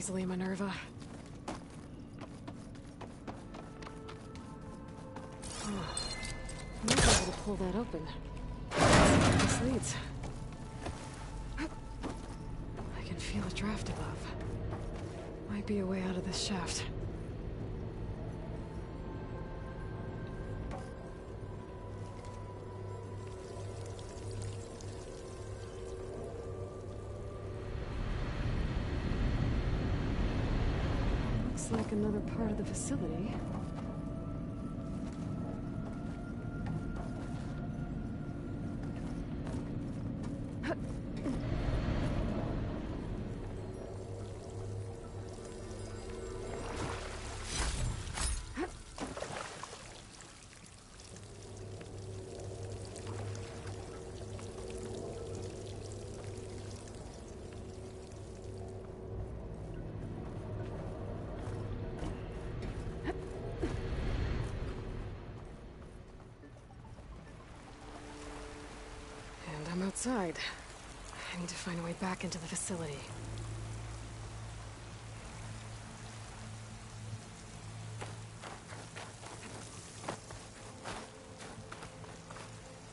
easily, Minerva. Oh, I might be able to pull that open. This leads. I can feel a draft above. Might be a way out of this shaft. Looks like another part of the facility. I'm outside. I need to find a way back into the facility.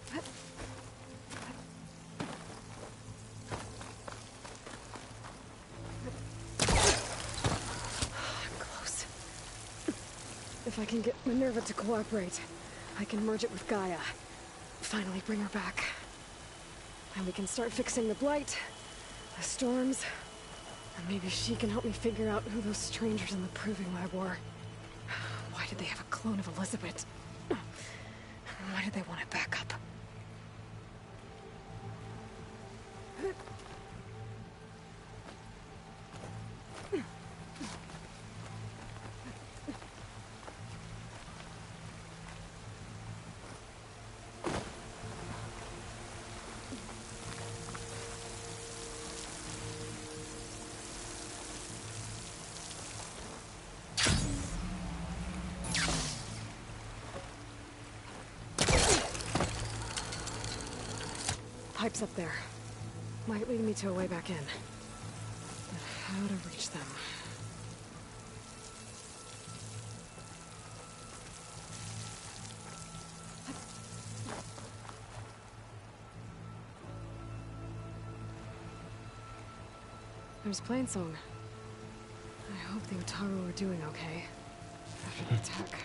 I'm close. If I can get Minerva to cooperate, I can merge it with Gaia. Finally bring her back. And we can start fixing the Blight, the storms, and maybe she can help me figure out who those strangers in the Proving Lab were. Why did they have a clone of Elizabeth? Why did they want it back up? Pipes up there. Might lead me to a way back in. But how to reach them? There's Plainsong. I hope the Utaru are doing okay after the attack.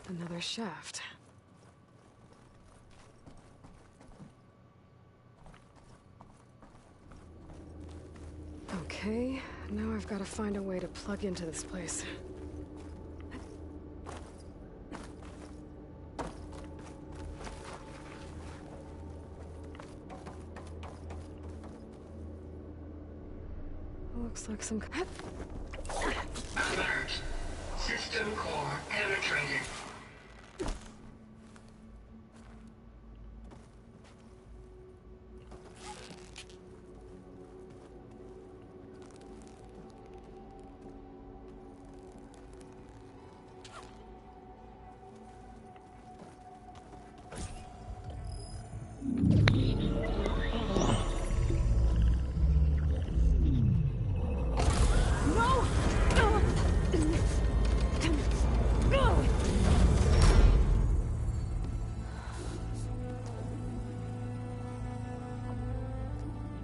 Another shaft. Okay, now I've got to find a way to plug into this place. Looks like some... Alert. System core penetrated.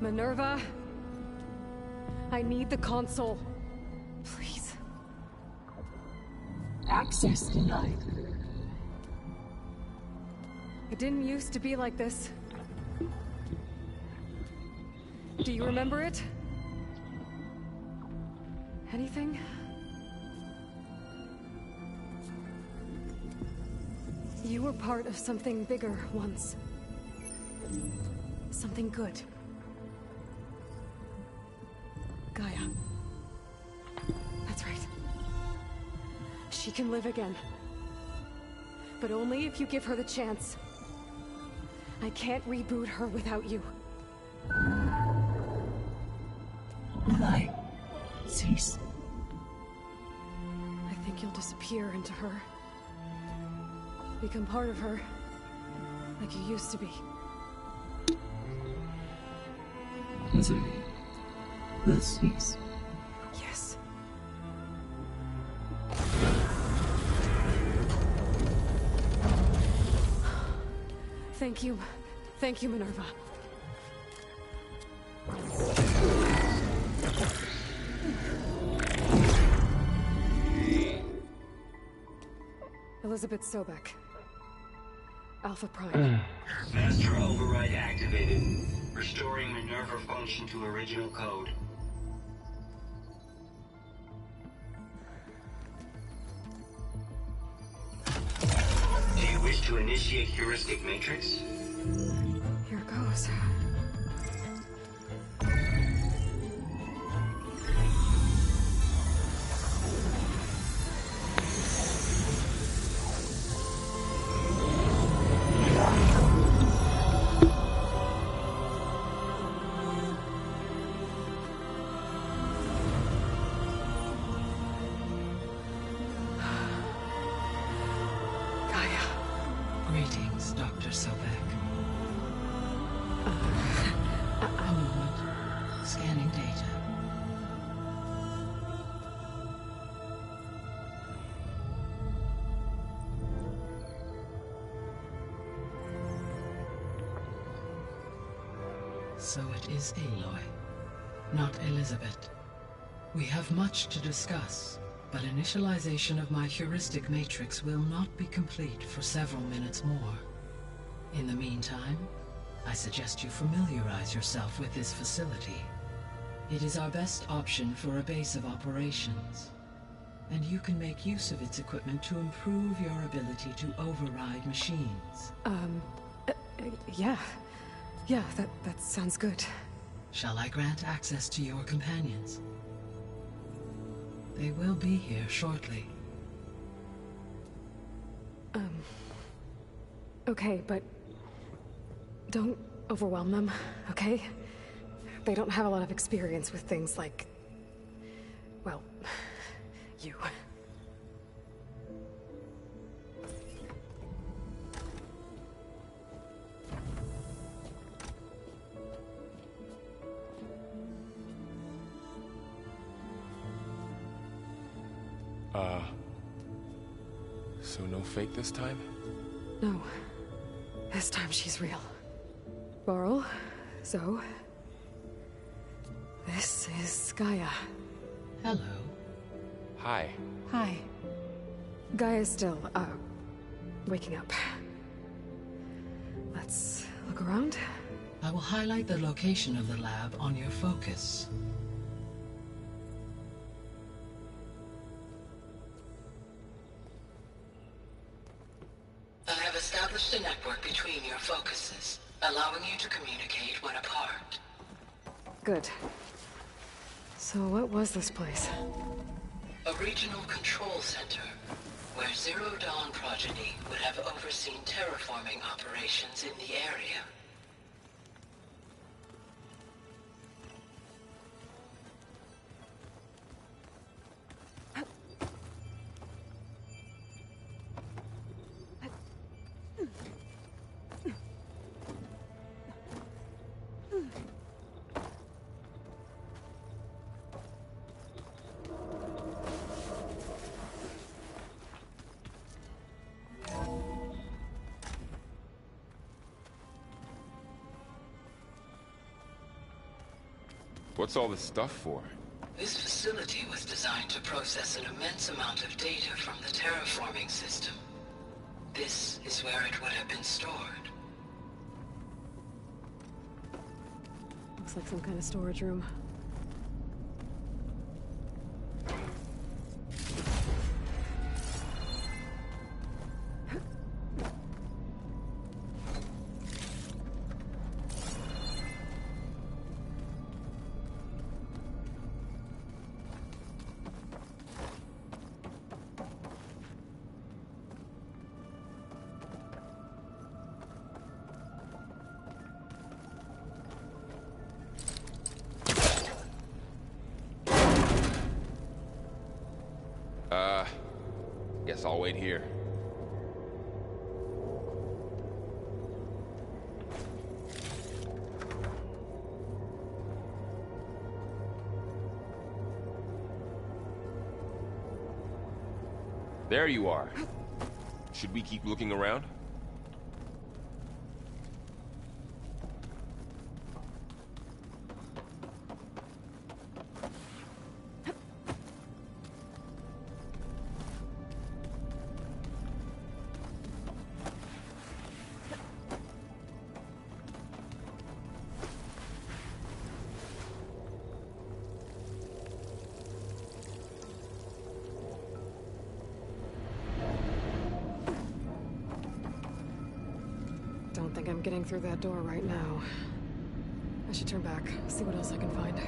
Minerva, I need the console. Please. Access denied. It didn't used to be like this. Do you remember it? Anything? You were part of something bigger once. Something good. Gaia. That's right. She can live again. But only if you give her the chance. I can't reboot her without you. possibilities. I think you'll disappear into her. Become part of her. Like you used to be. Azuri, this is... Yes. Thank you. Thank you, Minerva. Elizabeth Sobek. Alpha Prime. Master override activated. Restoring Minerva function to original code. Do you wish to initiate heuristic matrix? Here goes. Greetings, Dr. Sobek. A moment. Scanning data. So it is Aloy, not Elizabeth. We have much to discuss, but initialization of my heuristic matrix will not be complete for several minutes more. In the meantime, I suggest you familiarize yourself with this facility. It is our best option for a base of operations, and you can make use of its equipment to improve your ability to override machines. Yeah. Yeah, that sounds good. Shall I grant access to your companions? They will be here shortly. Okay, but don't overwhelm them, okay? They don't have a lot of experience with things like... well, you. So no fake this time? No. This time she's real. Varl, Zoe. This is Gaia. Hello. Hi. Hi. Gaia's still, waking up. Let's look around. I will highlight the location of the lab on your focus. I have established a network between your focuses, allowing you to communicate when apart. Good. So what was this place? A regional control center, where Zero Dawn progeny would have overseen terraforming operations in the area. What's all this stuff for? This facility was designed to process an immense amount of data from the terraforming system. This is where it would have been stored. Looks like some kind of storage room. Guess I'll wait here. There you are. Should we keep looking around? Don't think I'm getting through that door right now. I should turn back, see what else I can find.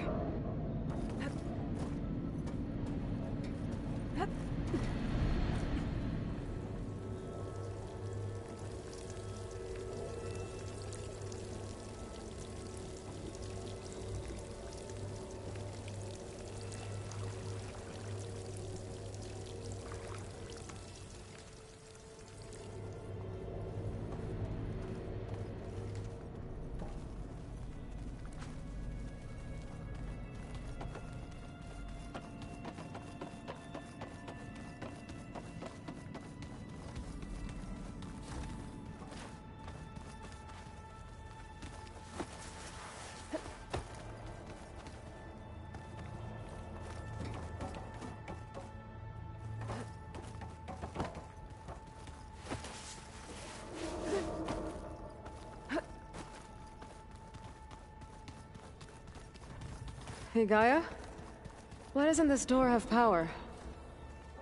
Hey, Gaia? Why doesn't this door have power?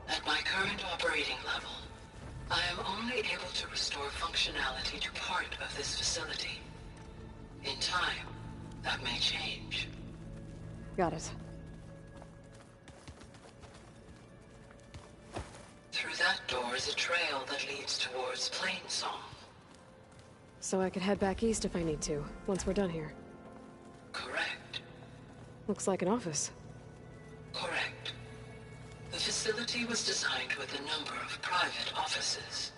At my current operating level, I am only able to restore functionality to part of this facility. In time, that may change. Got it. Through that door is a trail that leads towards Plainsong. So I could head back east if I need to, once we're done here. Correct. Looks like an office. Correct. The facility was designed with a number of private offices.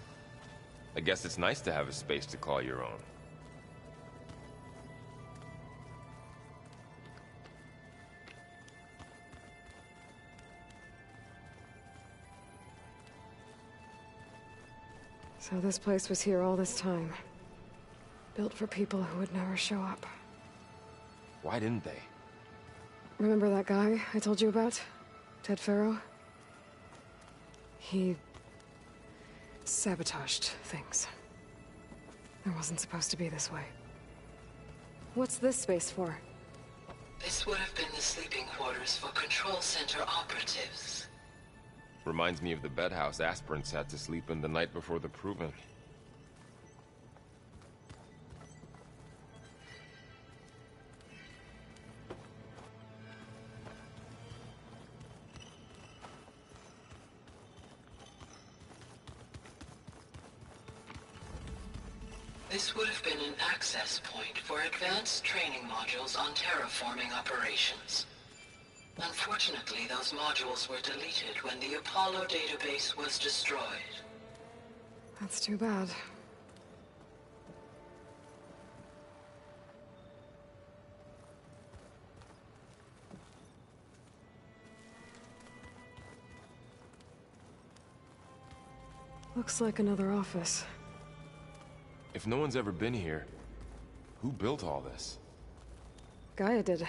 I guess it's nice to have a space to call your own. So this place was here all this time. Built for people who would never show up. Why didn't they? Remember that guy I told you about? Ted Faro? He sabotaged things. It wasn't supposed to be this way. What's this space for? This would have been the sleeping quarters for Control Center operatives. Reminds me of the bedhouse aspirants had to sleep in the night before the Proving. This would have been an access point for advanced training modules on terraforming operations. Unfortunately, those modules were deleted when the Apollo database was destroyed. That's too bad. Looks like another office. If no one's ever been here, who built all this? Gaia did.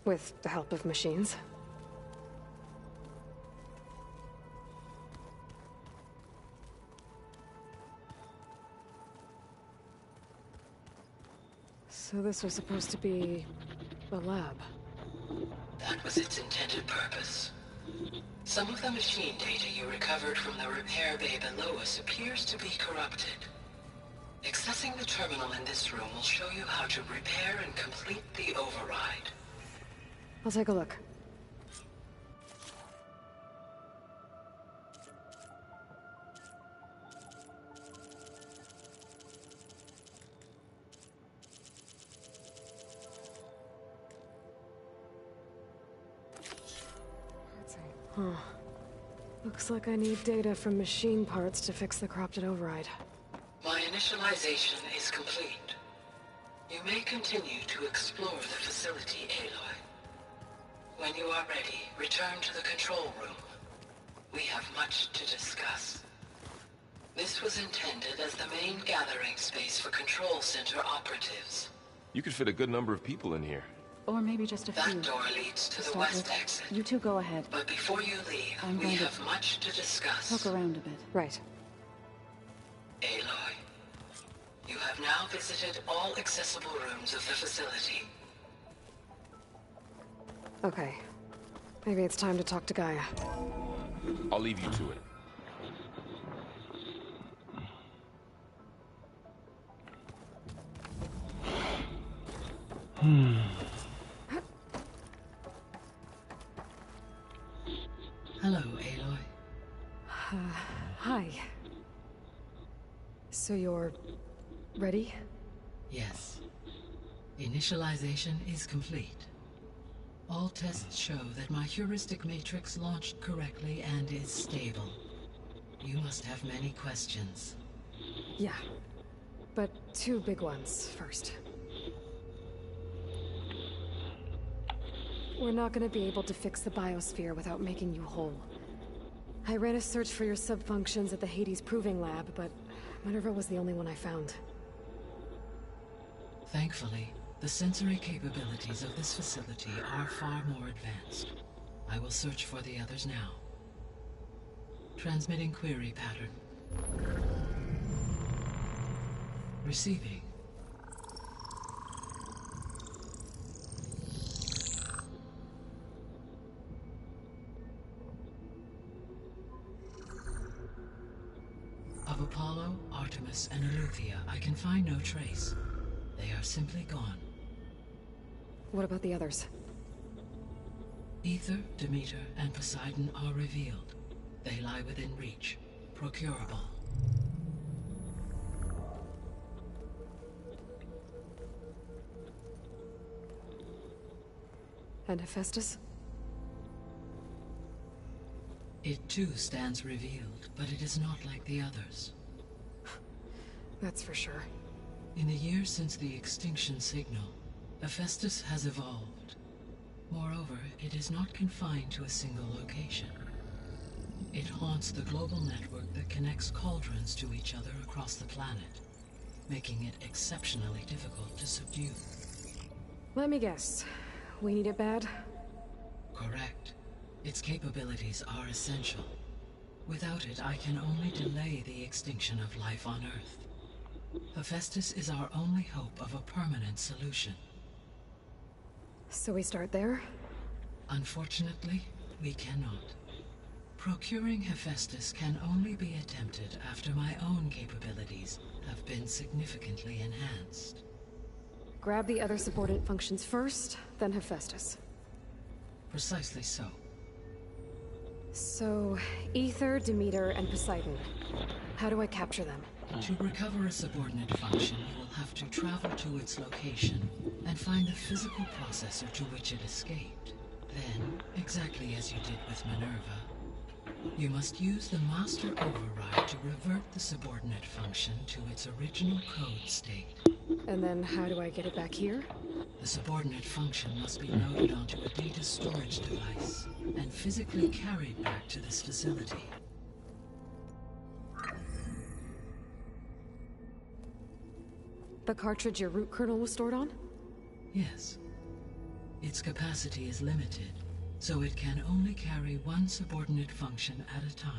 With the help of machines. So this was supposed to be a lab. That was its intended purpose. Some of the machine data you recovered from the repair bay below us appears to be corrupted. Accessing the terminal in this room will show you how to repair and complete the override. I'll take a look. Let's see. Huh. Looks like I need data from machine parts to fix the corrupted override. My initialization is complete. You may continue to explore the facility, Aloy. When you are ready, return to the control room. We have much to discuss. This was intended as the main gathering space for Control Center operatives. You could fit a good number of people in here. Or maybe just a few. That door leads to the start west with. exit. You two go ahead. But before you leave, I'm we going to have much to discuss. Poke around a bit. Right. Aloy, you have now visited all accessible rooms of the facility. Okay. Maybe it's time to talk to Gaia. I'll leave you to it. Hello, Aloy. Hi. So you're... ready? Yes. Initialization is complete. All tests show that my heuristic matrix launched correctly and is stable. You must have many questions. Yeah. But two big ones first. We're not gonna be able to fix the biosphere without making you whole. I ran a search for your subfunctions at the Hades Proving Lab, but Minerva was the only one I found. Thankfully, the sensory capabilities of this facility are far more advanced. I will search for the others now. Transmitting query pattern. Receiving. Of Apollo, Artemis, and Eleuthia, I can find no trace. They are simply gone. What about the others? Aether, Demeter, and Poseidon are revealed. They lie within reach, procurable. And Hephaestus? It too stands revealed, but it is not like the others. That's for sure. In the years since the extinction signal, Hephaestus has evolved. Moreover, it is not confined to a single location. It haunts the global network that connects cauldrons to each other across the planet, making it exceptionally difficult to subdue. Let me guess. We need it bad? Correct. Its capabilities are essential. Without it, I can only delay the extinction of life on Earth. Hephaestus is our only hope of a permanent solution. So we start there? Unfortunately, we cannot. Procuring Hephaestus can only be attempted after my own capabilities have been significantly enhanced. Grab the other subordinate functions first, then Hephaestus. Precisely so. So, Aether, Demeter, and Poseidon. How do I capture them? To recover a subordinate function, you will have to travel to its location and find the physical processor to which it escaped. Then, exactly as you did with Minerva, you must use the master override to revert the subordinate function to its original code state. And then how do I get it back here? The subordinate function must be loaded onto a data storage device and physically carried back to this facility. The cartridge your root kernel was stored on? Yes. Its capacity is limited, so it can only carry one subordinate function at a time.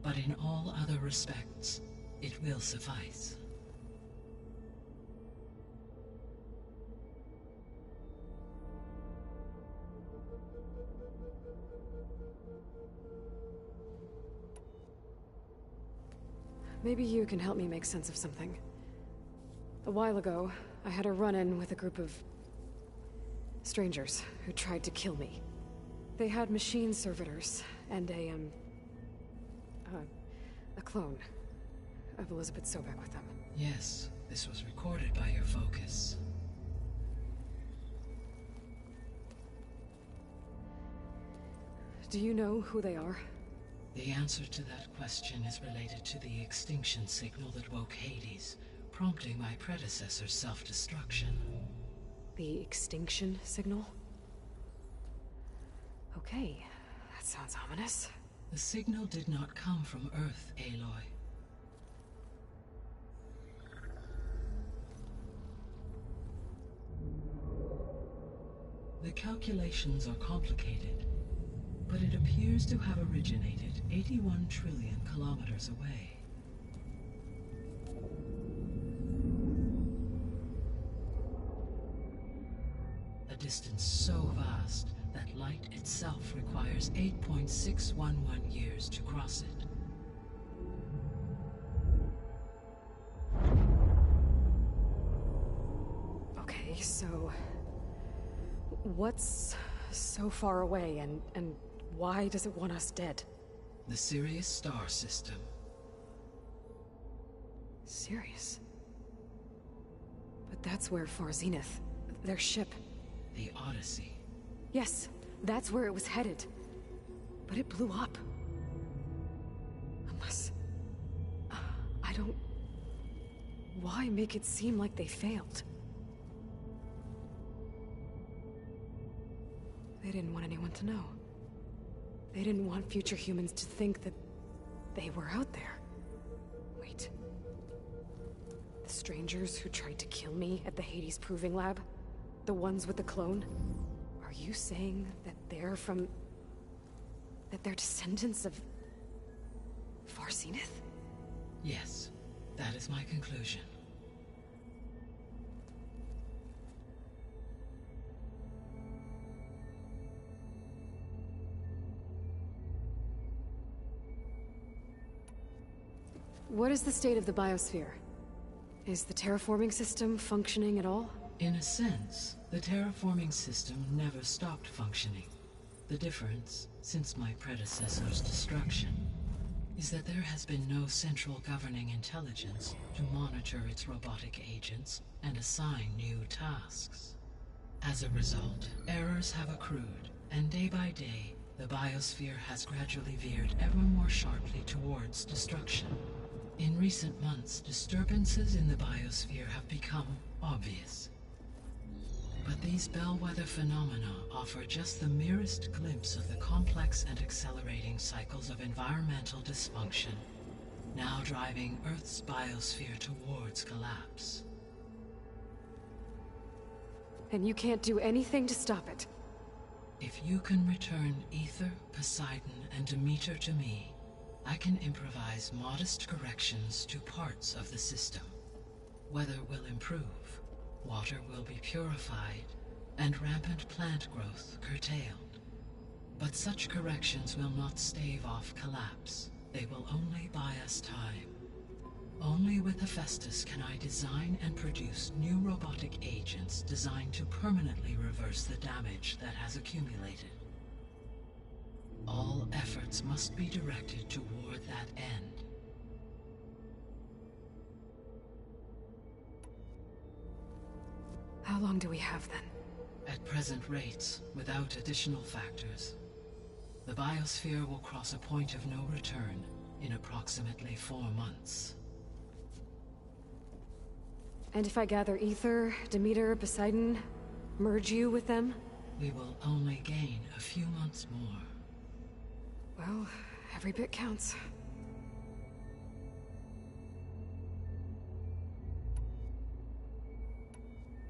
But in all other respects, it will suffice. Maybe you can help me make sense of something. A while ago, I had a run-in with a group of strangers who tried to kill me. They had machine servitors and a clone of Elizabeth Sobek with them. Yes, this was recorded by your focus. Do you know who they are? The answer to that question is related to the extinction signal that woke Hades, prompting my predecessor's self-destruction. The extinction signal? Okay, that sounds ominous. The signal did not come from Earth, Aloy. The calculations are complicated, but it appears to have originated 81 trillion kilometers away. A distance so vast that light itself requires 8.611 years to cross it. Okay, so... what's so far away, and why does it want us dead? The Sirius star system. Sirius? But that's where Far Zenith, their ship... The Odyssey. Yes, that's where it was headed. But it blew up. Unless... I don't... Why make it seem like they failed? They didn't want anyone to know. They didn't want future humans to think that they were out there. Wait. The strangers who tried to kill me at the Hades Proving Lab? The ones with the clone? Are you saying that they're from... that they're descendants of... Far Zenith? Yes, that is my conclusion. What is the state of the biosphere? Is the terraforming system functioning at all? In a sense, the terraforming system never stopped functioning. The difference, since my predecessor's destruction, is that there has been no central governing intelligence to monitor its robotic agents and assign new tasks. As a result, errors have accrued, and day by day, the biosphere has gradually veered ever more sharply towards destruction. In recent months, disturbances in the biosphere have become obvious. But these bellwether phenomena offer just the merest glimpse of the complex and accelerating cycles of environmental dysfunction, now driving Earth's biosphere towards collapse. And you can't do anything to stop it? If you can return Aether, Poseidon, and Demeter to me, I can improvise modest corrections to parts of the system. Weather will improve, water will be purified, and rampant plant growth curtailed. But such corrections will not stave off collapse. They will only buy us time. Only with Hephaestus can I design and produce new robotic agents designed to permanently reverse the damage that has accumulated. All efforts must be directed toward that end. How long do we have then? At present rates, without additional factors, the biosphere will cross a point of no return in approximately 4 months. And if I gather Aether, Demeter, Poseidon, merge you with them? We will only gain a few months more. Well, every bit counts.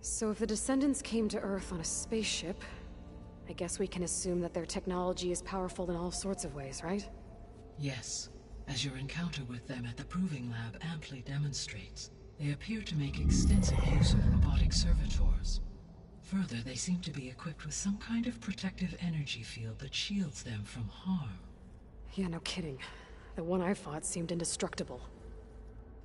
So if the Descendants came to Earth on a spaceship, I guess we can assume that their technology is powerful in all sorts of ways, right? Yes, as your encounter with them at the Proving Lab amply demonstrates, they appear to make extensive use of robotic servitors. Further, they seem to be equipped with some kind of protective energy field that shields them from harm. Yeah, no kidding. The one I fought seemed indestructible.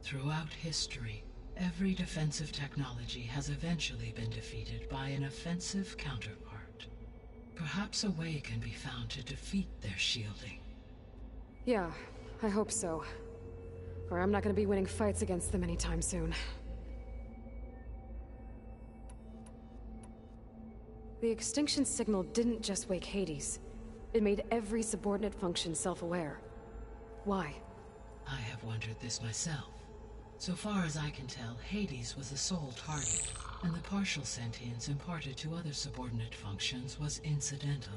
Throughout history, every defensive technology has eventually been defeated by an offensive counterpart. Perhaps a way can be found to defeat their shielding. Yeah, I hope so. Or I'm not gonna be winning fights against them anytime soon. The extinction signal didn't just wake Hades. It made every subordinate function self-aware. Why? I have wondered this myself. So far as I can tell, Hades was the sole target, and the partial sentience imparted to other subordinate functions was incidental.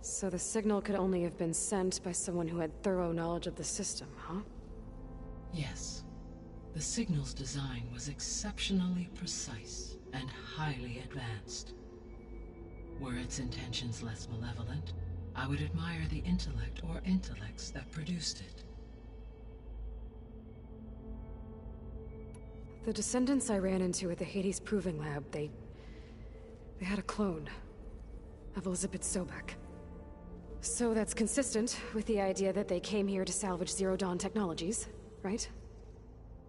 So the signal could only have been sent by someone who had thorough knowledge of the system, huh? Yes. The signal's design was exceptionally precise and highly advanced. Were its intentions less malevolent, I would admire the intellect or intellects that produced it. The descendants I ran into at the Hades Proving Lab, they had a clone of Elizabeth Sobek. So that's consistent with the idea that they came here to salvage Zero Dawn technologies, right?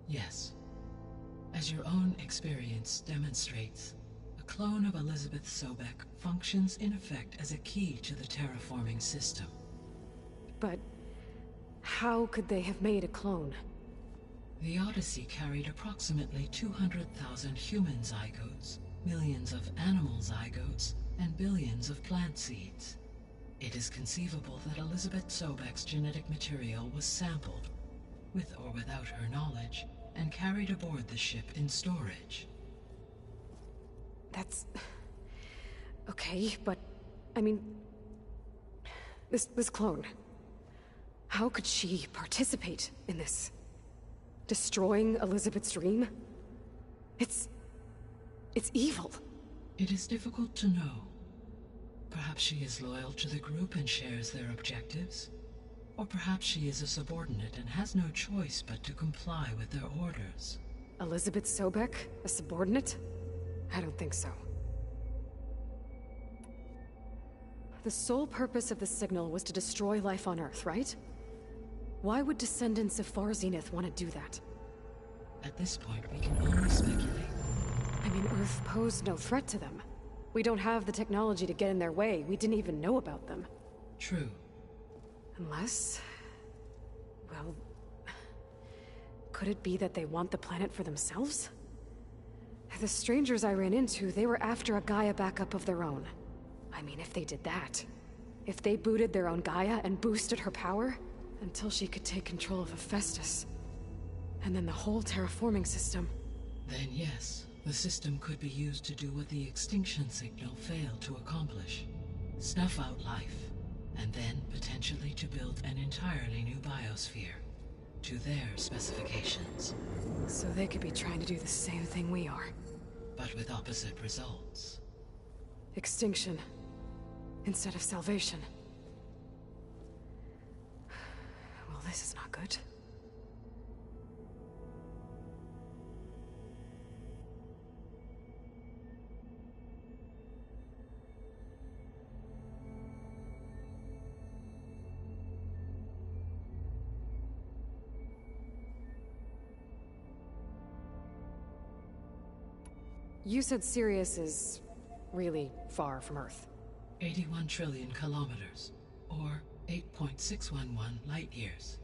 Yes. As your own experience demonstrates, a clone of Elizabeth Sobek functions in effect as a key to the terraforming system. But how could they have made a clone? The Odyssey carried approximately 200,000 human zygotes, millions of animal zygotes, and billions of plant seeds. It is conceivable that Elizabeth Sobek's genetic material was sampled, with or without her knowledge, and carried aboard the ship in storage. That's... okay, but... I mean... This clone... how could she participate in this? Destroying Elizabeth's dream? It's evil. It is difficult to know. Perhaps she is loyal to the group and shares their objectives. Or perhaps she is a subordinate and has no choice but to comply with their orders. Elizabeth Sobek? A subordinate? I don't think so. The sole purpose of the signal was to destroy life on Earth, right? Why would descendants of Far Zenith want to do that? At this point, we can only speculate. I mean, Earth posed no threat to them. We don't have the technology to get in their way. We didn't even know about them. True. Unless... well... could it be that they want the planet for themselves? The strangers I ran into, they were after a Gaia backup of their own. I mean, if they did that... if they booted their own Gaia and boosted her power... until she could take control of Hephaestus. And then the whole terraforming system. Then yes, the system could be used to do what the extinction signal failed to accomplish. Snuff out life, and then potentially to build an entirely new biosphere. To their specifications. So they could be trying to do the same thing we are. But with opposite results. Extinction. Instead of salvation. Well, this is not good. You said Sirius is really far from Earth. 81 trillion kilometers, or 8.611 light years.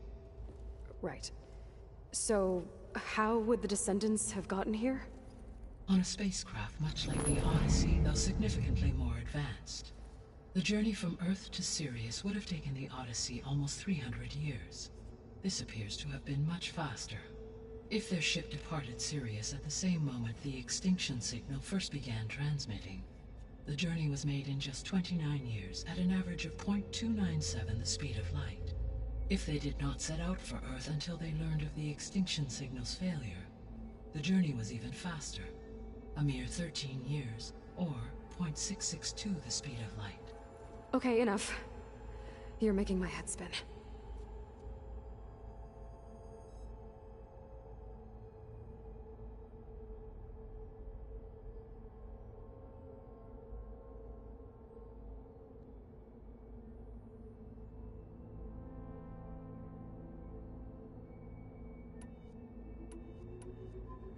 Right. So, how would the descendants have gotten here? On a spacecraft much like the Odyssey, though significantly more advanced. The journey from Earth to Sirius would have taken the Odyssey almost 300 years. This appears to have been much faster. If their ship departed Sirius at the same moment the extinction signal first began transmitting, the journey was made in just 29 years at an average of 0.297 the speed of light. If they did not set out for Earth until they learned of the extinction signal's failure, the journey was even faster, a mere 13 years, or 0.662 the speed of light. Okay, enough. You're making my head spin.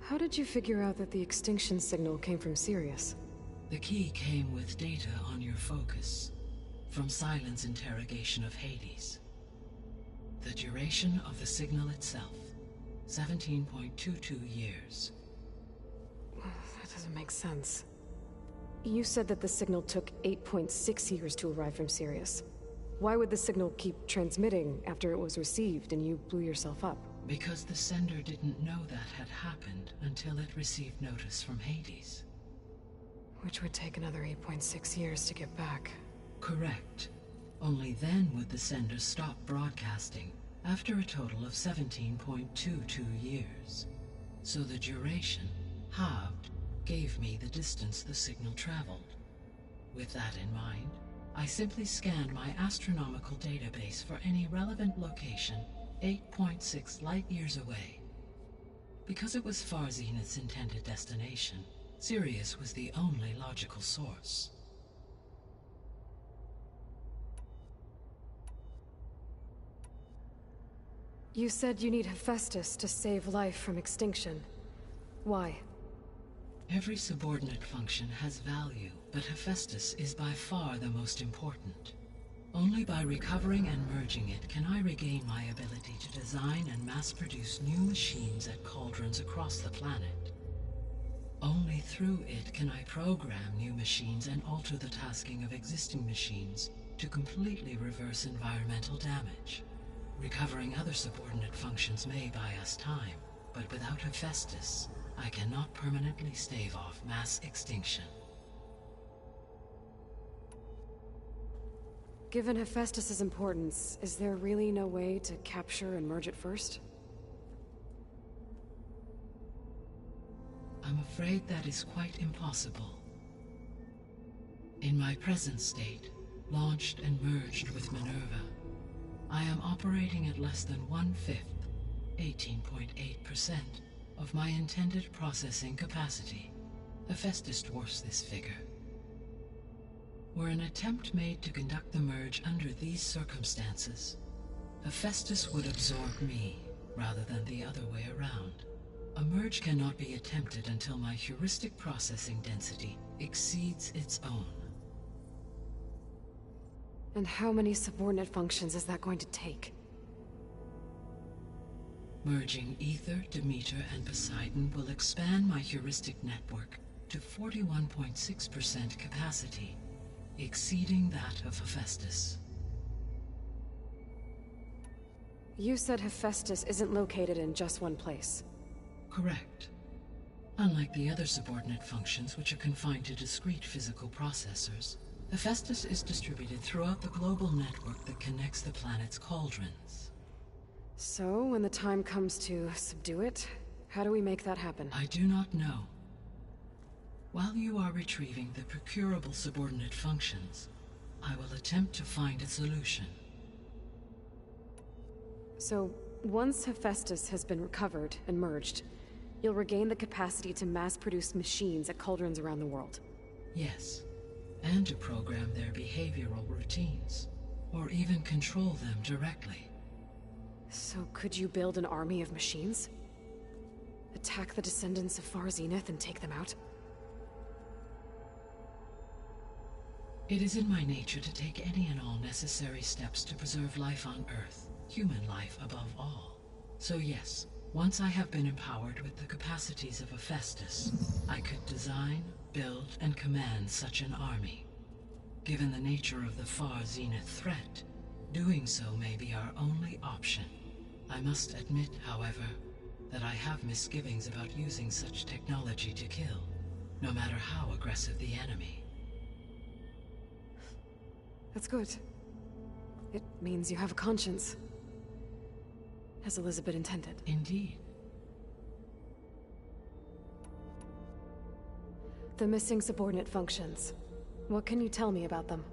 How did you figure out that the extinction signal came from Sirius? The key came with data on your focus, from Silent's interrogation of Hades. The duration of the signal itself, 17.22 years. That doesn't make sense. You said that the signal took 8.6 years to arrive from Sirius. Why would the signal keep transmitting after it was received and you blew yourself up? Because the sender didn't know that had happened until it received notice from Hades. Which would take another 8.6 years to get back. Correct. Only then would the sender stop broadcasting, after a total of 17.22 years. So the duration, halved, gave me the distance the signal traveled. With that in mind, I simply scanned my astronomical database for any relevant location 8.6 light-years away. Because it was Far Zenith's intended destination, Sirius was the only logical source. You said you need Hephaestus to save life from extinction. Why? Every subordinate function has value, but Hephaestus is by far the most important. Only by recovering and merging it can I regain my ability to design and mass-produce new machines at cauldrons across the planet. Only through it can I program new machines and alter the tasking of existing machines to completely reverse environmental damage. Recovering other subordinate functions may buy us time, but without Hephaestus, I cannot permanently stave off mass extinction. Given Hephaestus's importance, is there really no way to capture and merge it first? I'm afraid that is quite impossible. In my present state, launched and merged with Minerva, I am operating at less than 1/5, 18.8%, of my intended processing capacity. Hephaestus dwarfs this figure. Were an attempt made to conduct the merge under these circumstances, Hephaestus would absorb me, rather than the other way around. A merge cannot be attempted until my heuristic processing density exceeds its own. And how many subordinate functions is that going to take? Merging Ether, Demeter, and Poseidon will expand my heuristic network to 41.6% capacity, exceeding that of Hephaestus. You said Hephaestus isn't located in just one place. Correct. Unlike the other subordinate functions, which are confined to discrete physical processors, Hephaestus is distributed throughout the global network that connects the planet's cauldrons. So, when the time comes to subdue it, how do we make that happen? I do not know. While you are retrieving the procurable subordinate functions, I will attempt to find a solution. So, once Hephaestus has been recovered and merged, you'll regain the capacity to mass-produce machines at cauldrons around the world. Yes, and to program their behavioral routines, or even control them directly. So could you build an army of machines? Attack the descendants of Far Zenith and take them out? It is in my nature to take any and all necessary steps to preserve life on Earth, human life above all. So yes, once I have been empowered with the capacities of Hephaestus, I could design, build, and command such an army. Given the nature of the Far Zenith threat, doing so may be our only option. I must admit, however, that I have misgivings about using such technology to kill, no matter how aggressive the enemy. That's good. It means you have a conscience. As Elizabeth intended. Indeed. The missing subordinate functions. What can you tell me about them?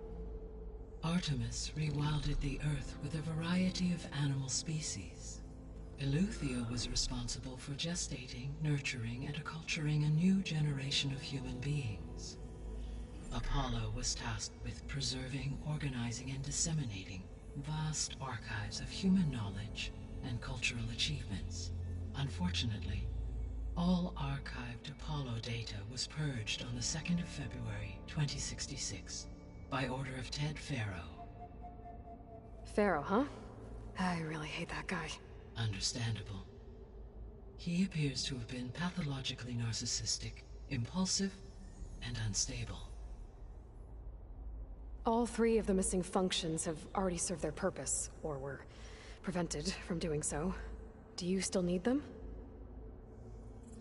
Artemis rewilded the Earth with a variety of animal species. Eleuthia was responsible for gestating, nurturing, and acculturating a new generation of human beings. Apollo was tasked with preserving, organizing, and disseminating vast archives of human knowledge and cultural achievements. Unfortunately, all archived Apollo data was purged on the 2nd of February, 2066, by order of Ted Faro. Faro, huh? I really hate that guy. Understandable. He appears to have been pathologically narcissistic, impulsive, and unstable. All three of the missing functions have already served their purpose, or were prevented from doing so. Do you still need them?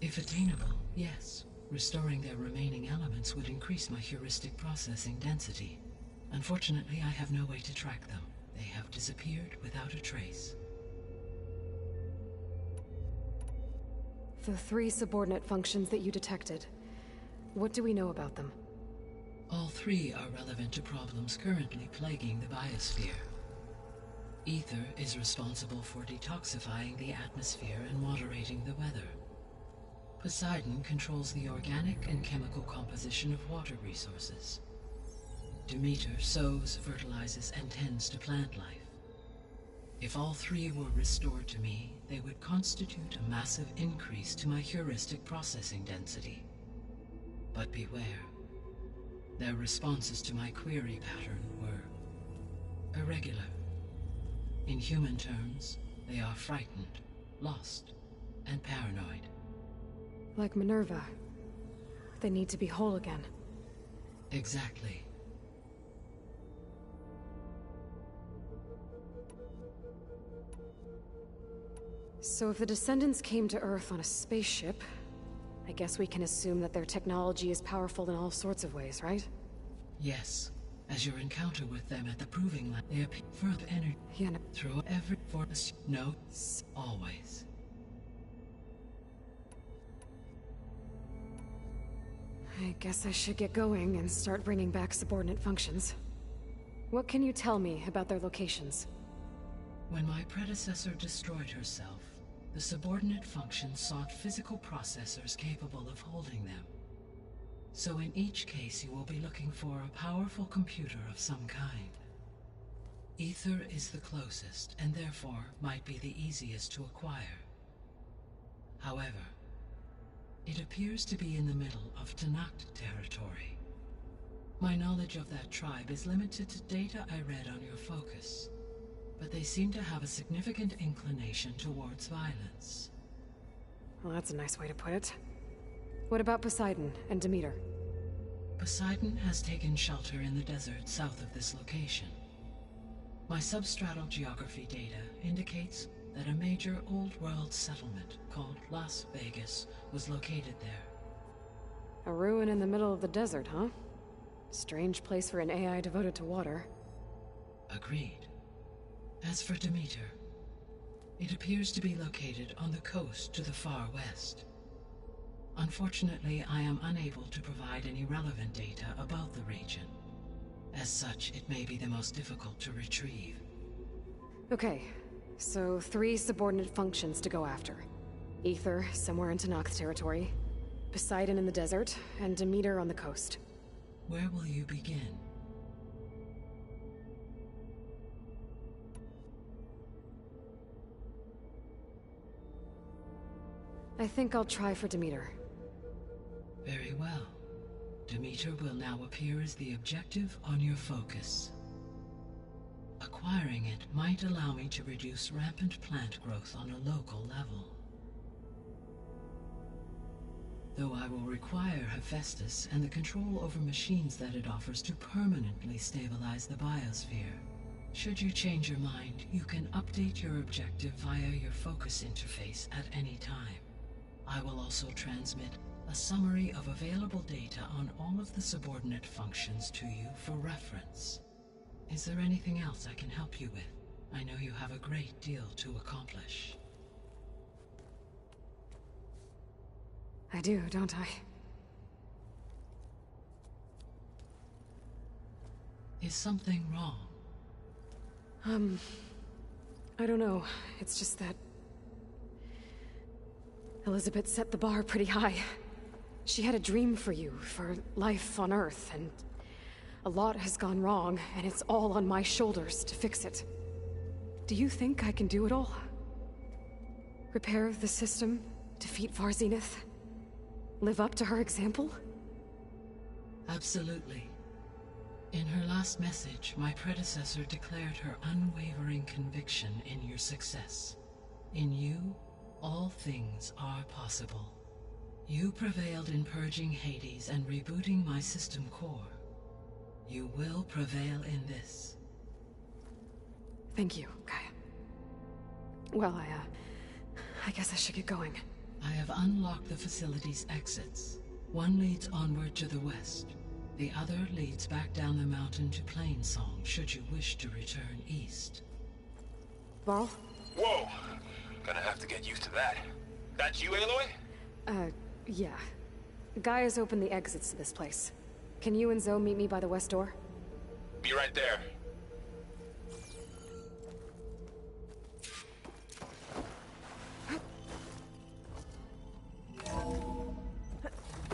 If attainable, yes. Restoring their remaining elements would increase my heuristic processing density. Unfortunately, I have no way to track them. They have disappeared without a trace. The three subordinate functions that you detected, what do we know about them? All three are relevant to problems currently plaguing the biosphere. Ether is responsible for detoxifying the atmosphere and moderating the weather. Poseidon controls the organic and chemical composition of water resources. Demeter sows, fertilizes, and tends to plant life. If all three were restored to me, they would constitute a massive increase to my heuristic processing density. But beware. Their responses to my query pattern were irregular. In human terms, they are frightened, lost, and paranoid. Like Minerva. They need to be whole again. Exactly. So if the Descendants came to Earth on a spaceship, I guess we can assume that their technology is powerful in all sorts of ways, right? Yes. As your encounter with them at the Proving Lab, they appear further energy through every force. No, always. I guess I should get going and start bringing back subordinate functions. What can you tell me about their locations? When my predecessor destroyed herself, the subordinate functions sought physical processors capable of holding them. So in each case you will be looking for a powerful computer of some kind. Ether is the closest, and therefore might be the easiest to acquire. However, it appears to be in the middle of Tenakth territory. My knowledge of that tribe is limited to data I read on your focus, but they seem to have a significant inclination towards violence. Well, that's a nice way to put it. What about Poseidon and Demeter? Poseidon has taken shelter in the desert south of this location. My substratal geography data indicates that a major old-world settlement called Las Vegas was located there. A ruin in the middle of the desert, huh? Strange place for an AI devoted to water. Agreed. As for Demeter, it appears to be located on the coast to the far west. Unfortunately, I am unable to provide any relevant data about the region. As such, it may be the most difficult to retrieve. Okay, so 3 subordinate functions to go after. Ether, somewhere in Tenakth territory. Poseidon in the desert, and Demeter on the coast. Where will you begin? I think I'll try for Demeter. Very well. Demeter will now appear as the objective on your focus. Acquiring it might allow me to reduce rampant plant growth on a local level. Though I will require Hephaestus and the control over machines that it offers to permanently stabilize the biosphere. Should you change your mind, you can update your objective via your focus interface at any time. I will also transmit a summary of available data on all of the subordinate functions to you for reference. Is there anything else I can help you with? I know you have a great deal to accomplish. I do, don't I? Is something wrong? I don't know. It's just that Elizabeth set the bar pretty high. She had a dream for you, for life on Earth, and a lot has gone wrong, and it's all on my shoulders to fix it. Do you think I can do it all? Repair the system, defeat Varzinith, live up to her example? Absolutely. In her last message, my predecessor declared her unwavering conviction in your success. In you, all things are possible. You prevailed in purging Hades and rebooting my system core. You will prevail in this. Thank you, Gaia. Well, I guess I should get going. I have unlocked the facility's exits. One leads onward to the west. The other leads back down the mountain to Plainsong, should you wish to return east. Varl? Whoa! Gonna have to get used to that. That's you, Aloy? Yeah. Gaia's opened the exits to this place. Can you and Zoe meet me by the west door? Be right there.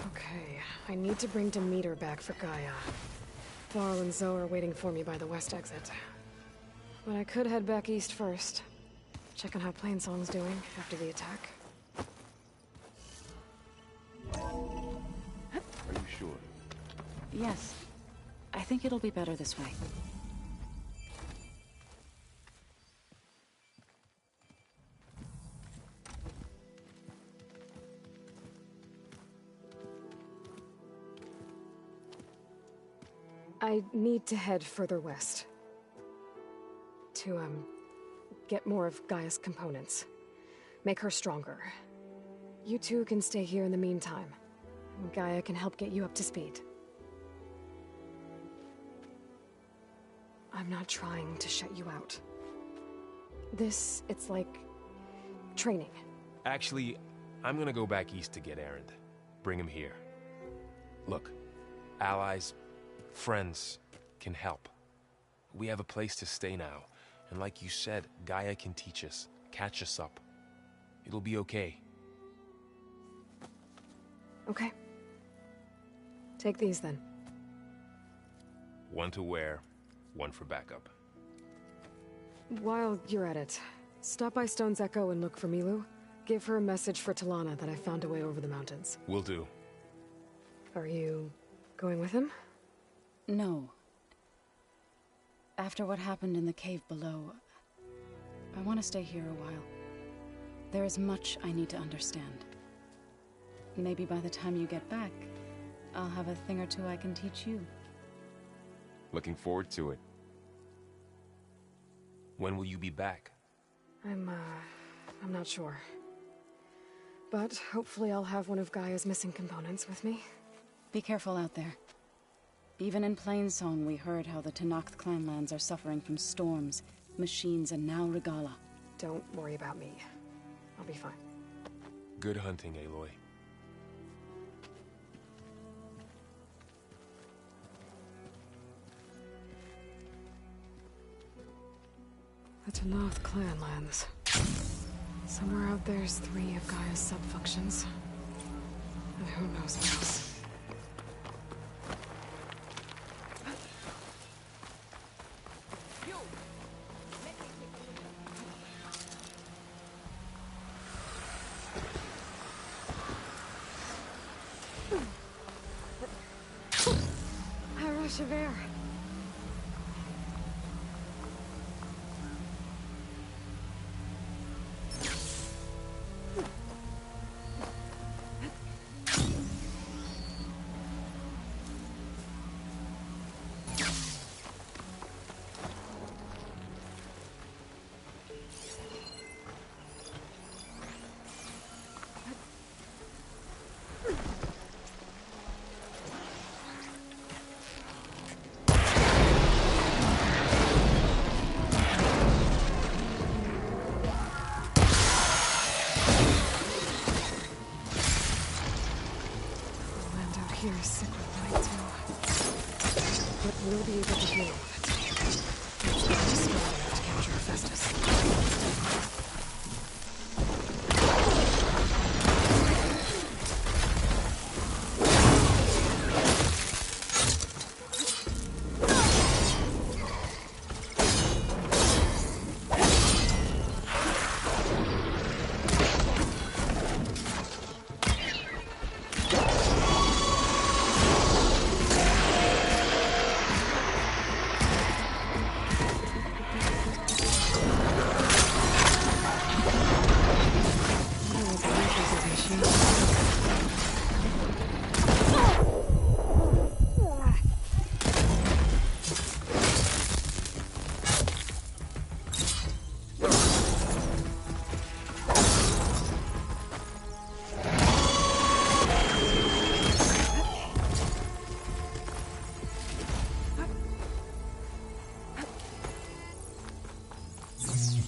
Okay, I need to bring Demeter back for Gaia. Varl and Zoe are waiting for me by the west exit. But I could head back east first. Check on how Plainsong's doing after the attack. Are you sure? Yes. I think it'll be better this way. I need to head further west. To, get more of Gaia's components. Make her stronger. You two can stay here in the meantime. Gaia can help get you up to speed. I'm not trying to shut you out. It's like... training. Actually, I'm gonna go back east to get Erend. Bring him here. Look, allies, friends can help. We have a place to stay now. And like you said, Gaia can teach us, catch us up. It'll be okay. Okay. Take these then. One to wear, one for backup. While you're at it, stop by Stone's Echo and look for Milu. Give her a message for Talana that I found a way over the mountains. Will do. Are you going with him? No. After what happened in the cave below, I want to stay here a while. There is much I need to understand. Maybe by the time you get back, I'll have a thing or two I can teach you. Looking forward to it. When will you be back? I'm not sure. But hopefully I'll have one of Gaia's missing components with me. Be careful out there. Even in Plainsong, we heard how the Tenakth clanlands are suffering from storms, machines, and now Regalla. Don't worry about me. I'll be fine. Good hunting, Aloy. The Tenakth clanlands. Somewhere out there's 3 of Gaia's sub-functions. And who knows what else. A rush of air. Here is sick with light too. But we'll be able to deal with it. Just go there to capture Festus. You!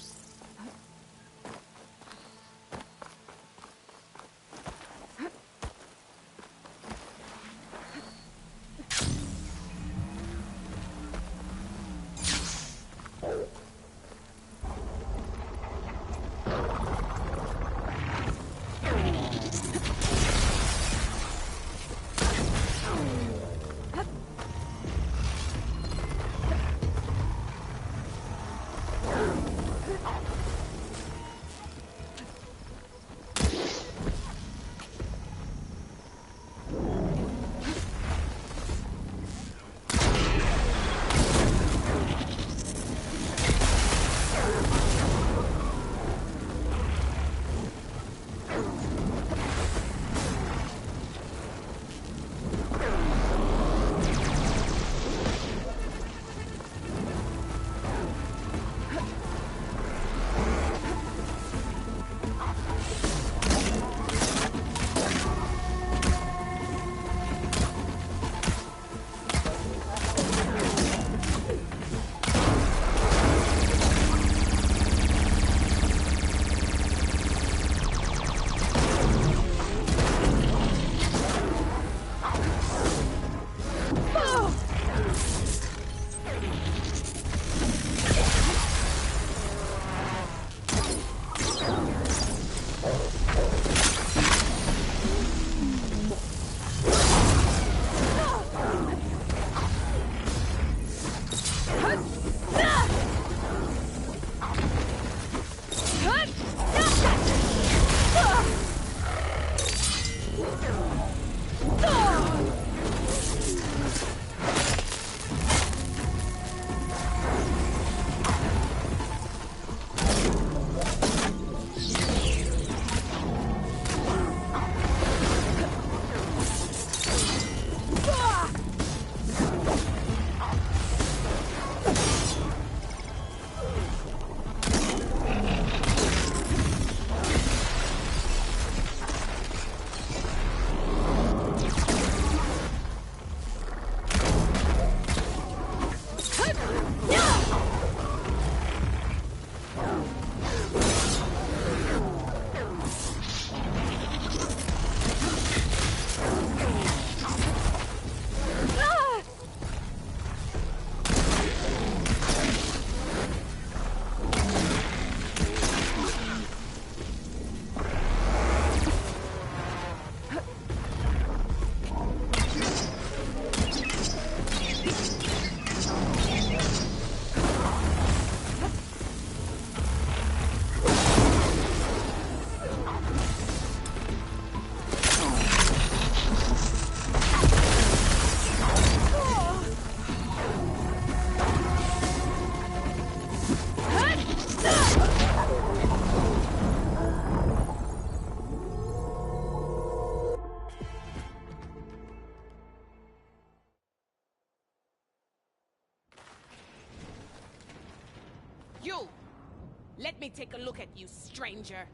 Let me take a look at you, stranger.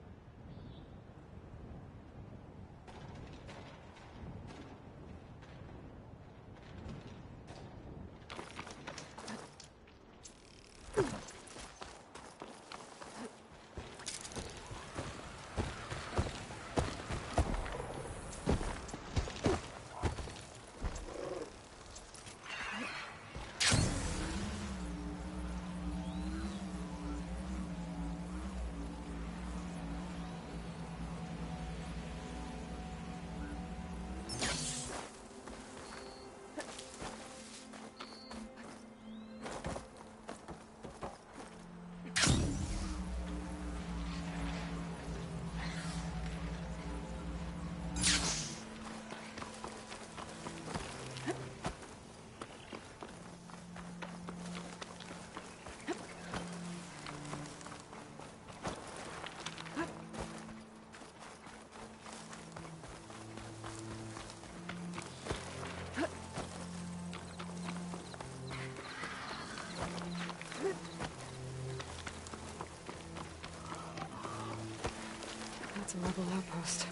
That's a rebel outpost.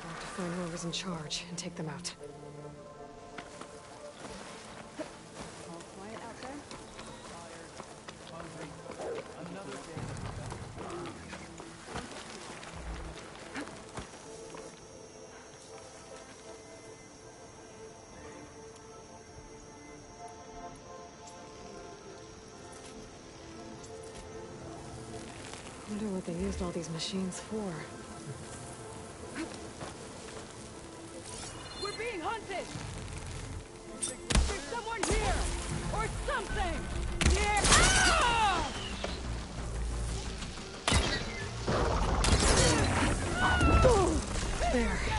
I'll have to find whoever's in charge and take them out. All quiet out there? Tired, hungry, another Wonder what they used all these machines for. We're being hunted! There's someone here! Or something! Here! Ah! There.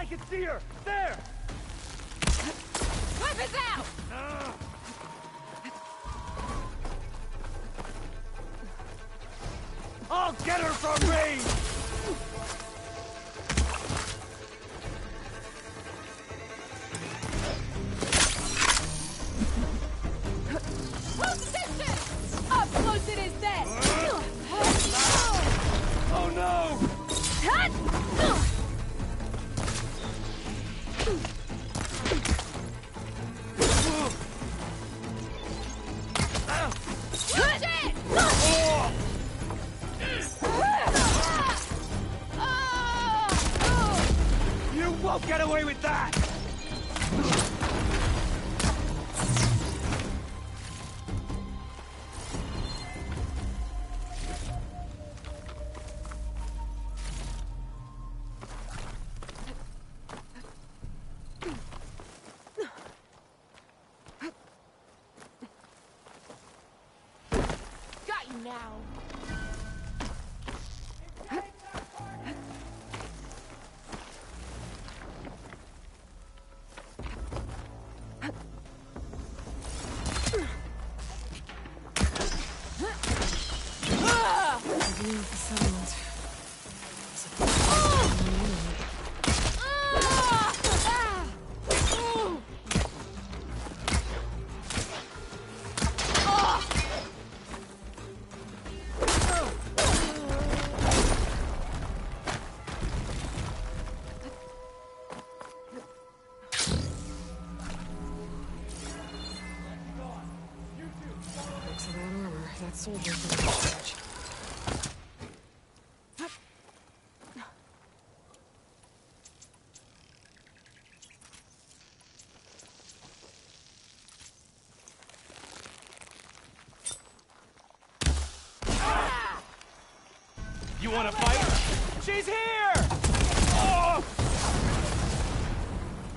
can see her! There! Weapons out! I'll get her from range! Hold position! Up close it is dead! Oh no! Push it! You won't get away with that! now. That soldier's in charge. You wanna fight? She's here! Oh!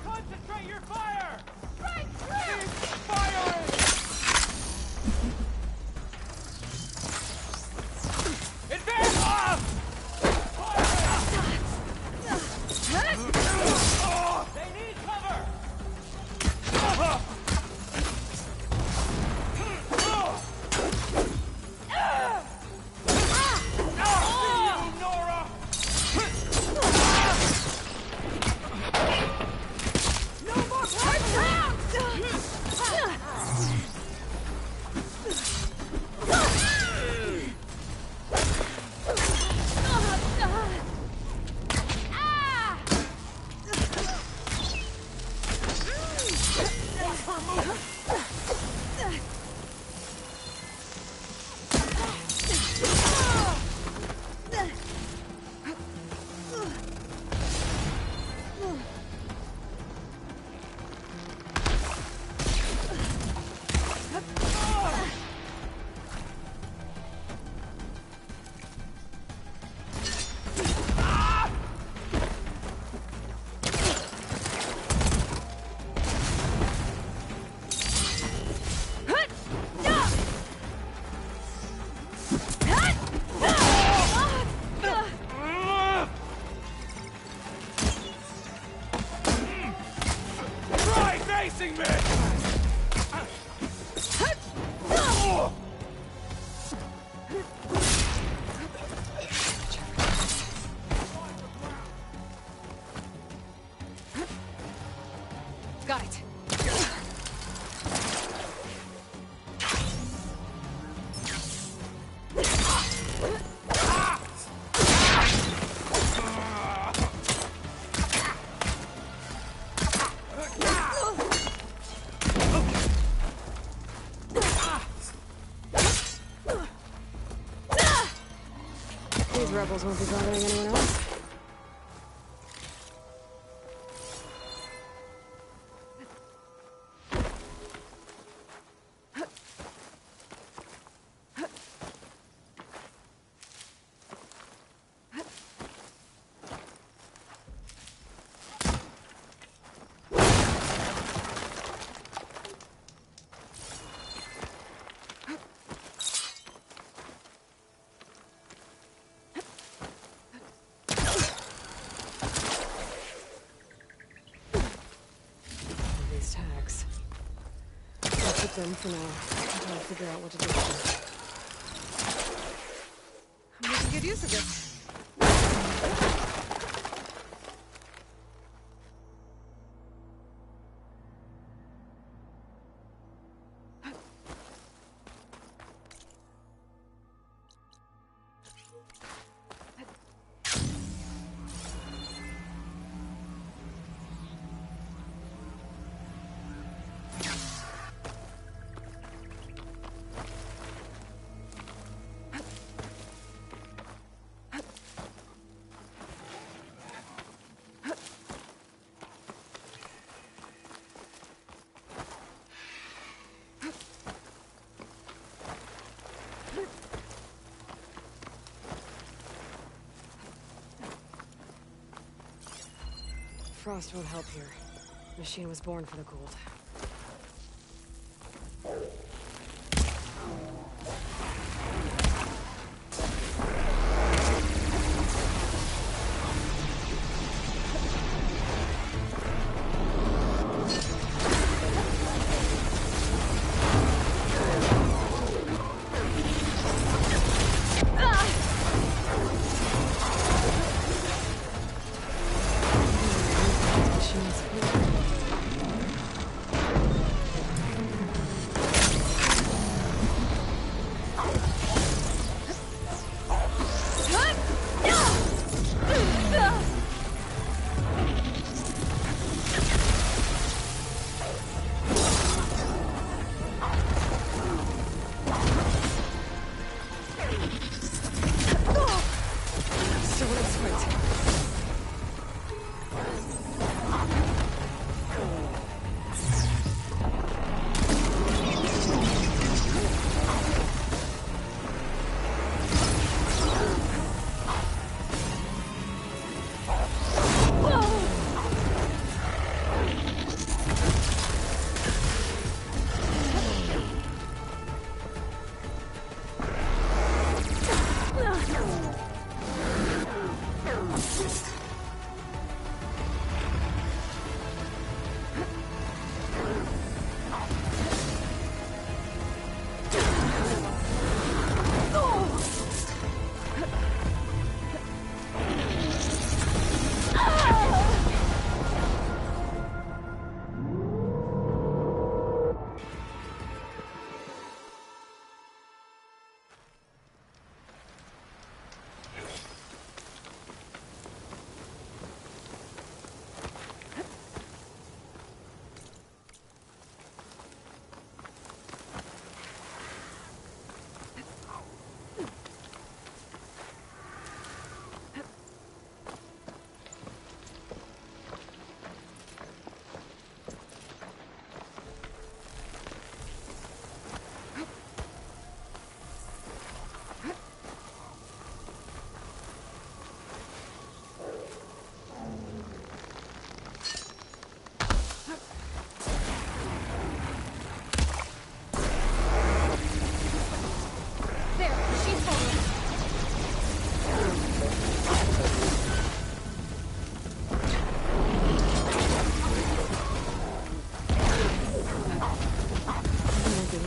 Concentrate your fire! Right through! She's firing! Advance! They need cover! Nora! No more hard rounds! Try facing me! Got it. These rebels won't be bothering anyone else. These tags. I'll keep them for now until I figure out what to do with them. I'm making good use of this. Frost won't help here. Machine was born for the Gould.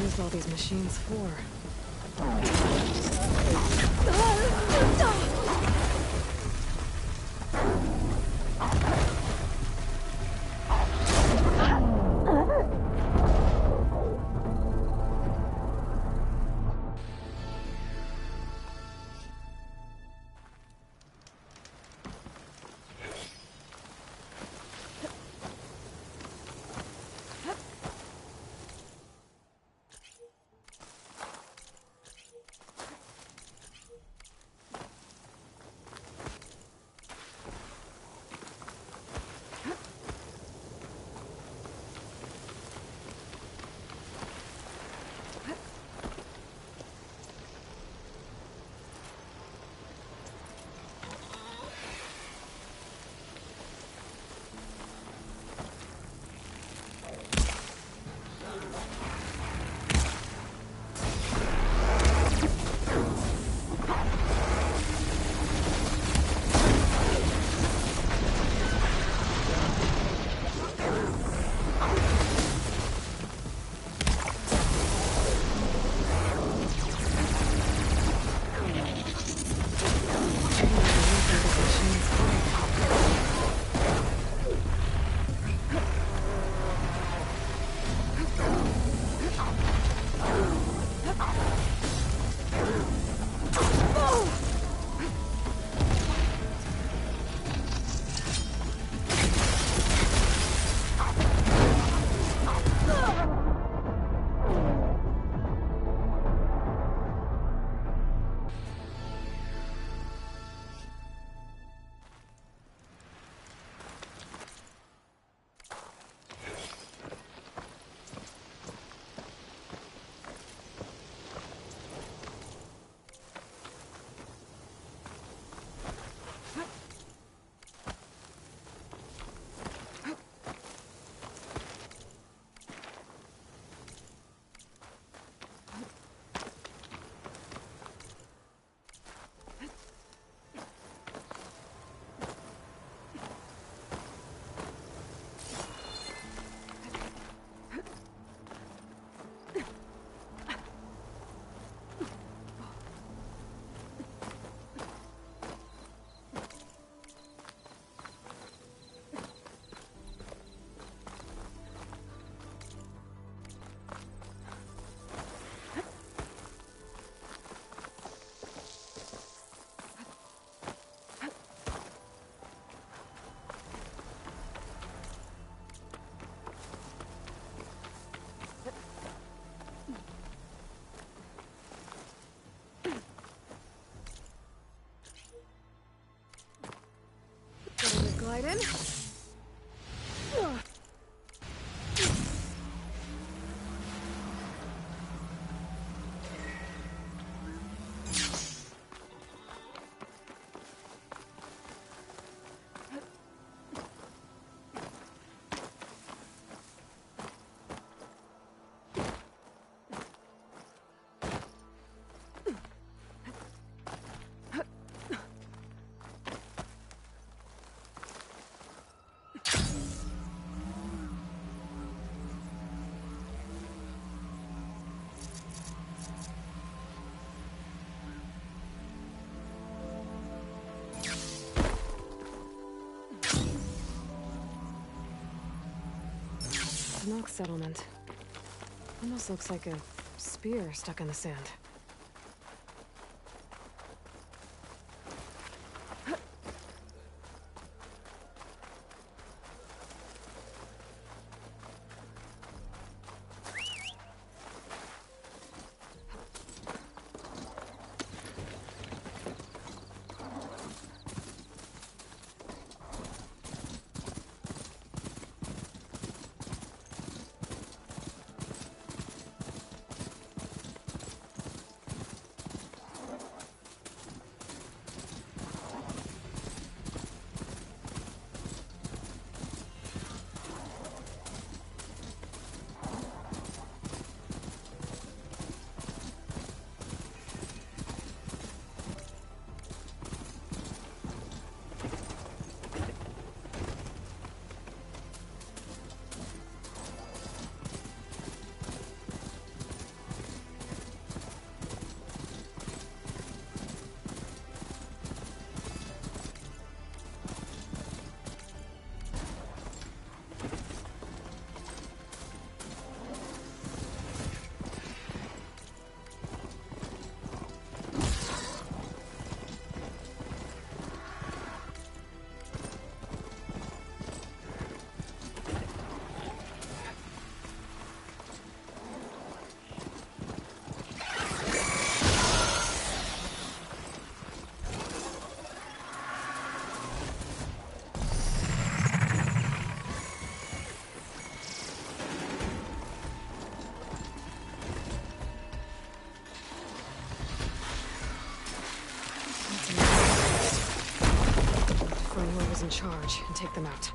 used all these machines for? Glide in. Knock settlement. Almost looks like a spear stuck in the sand. charge and take them out.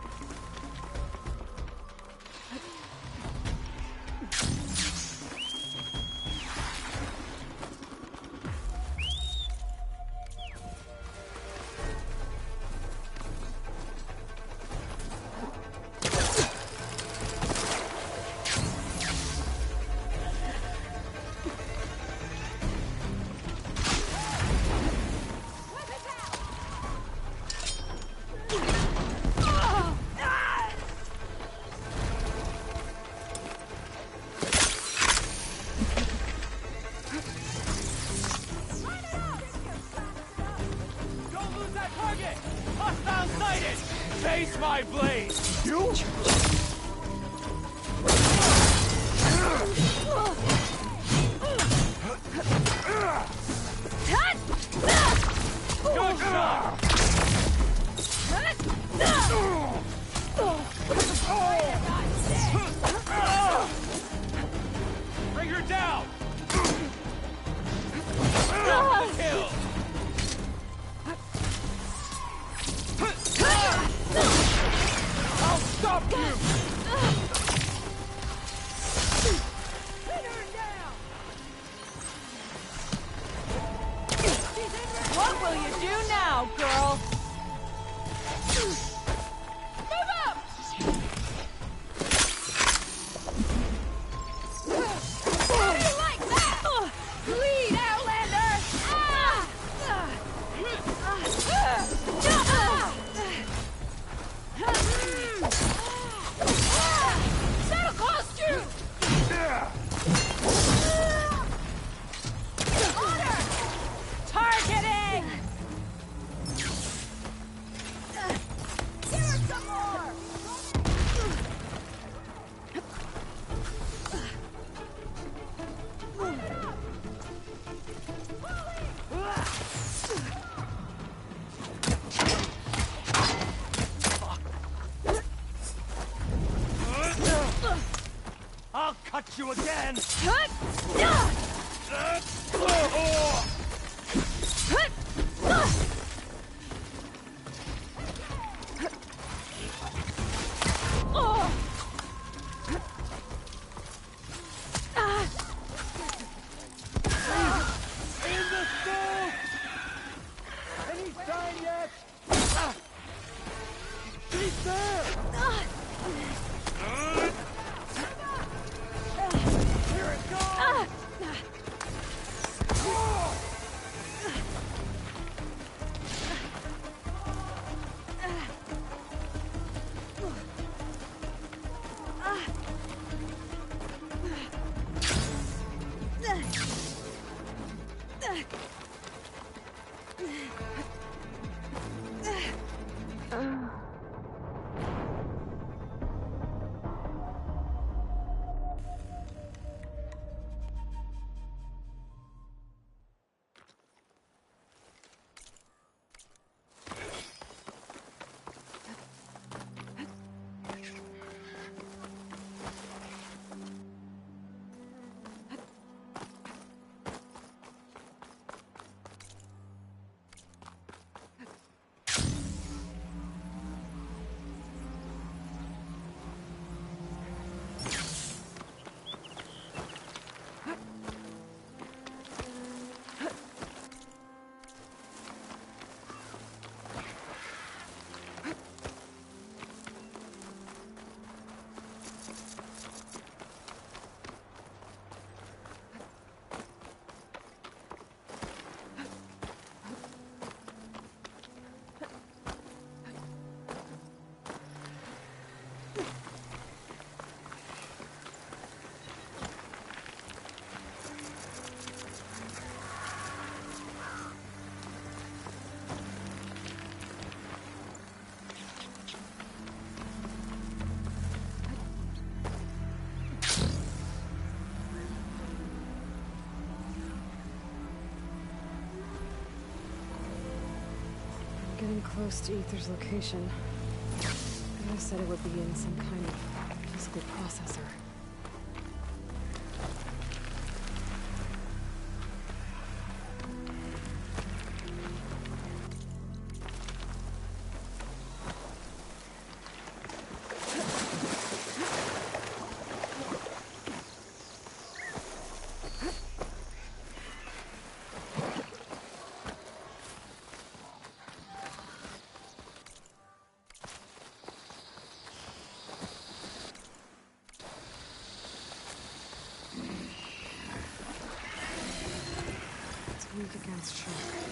Face my blade! You? Good shot! Bring her down! Kill! I'll stop you! Pin her down! What will you do now, girl? Move up! How do you like that? Bleed, Outlander! That'll cost you! Order! Targeting! Give her some more! I'll cut you again! In the soup! Any sign yet? She's there! Here it goes! Getting close to Aether's location. I said it would be in some kind of physical processor. weak against shock.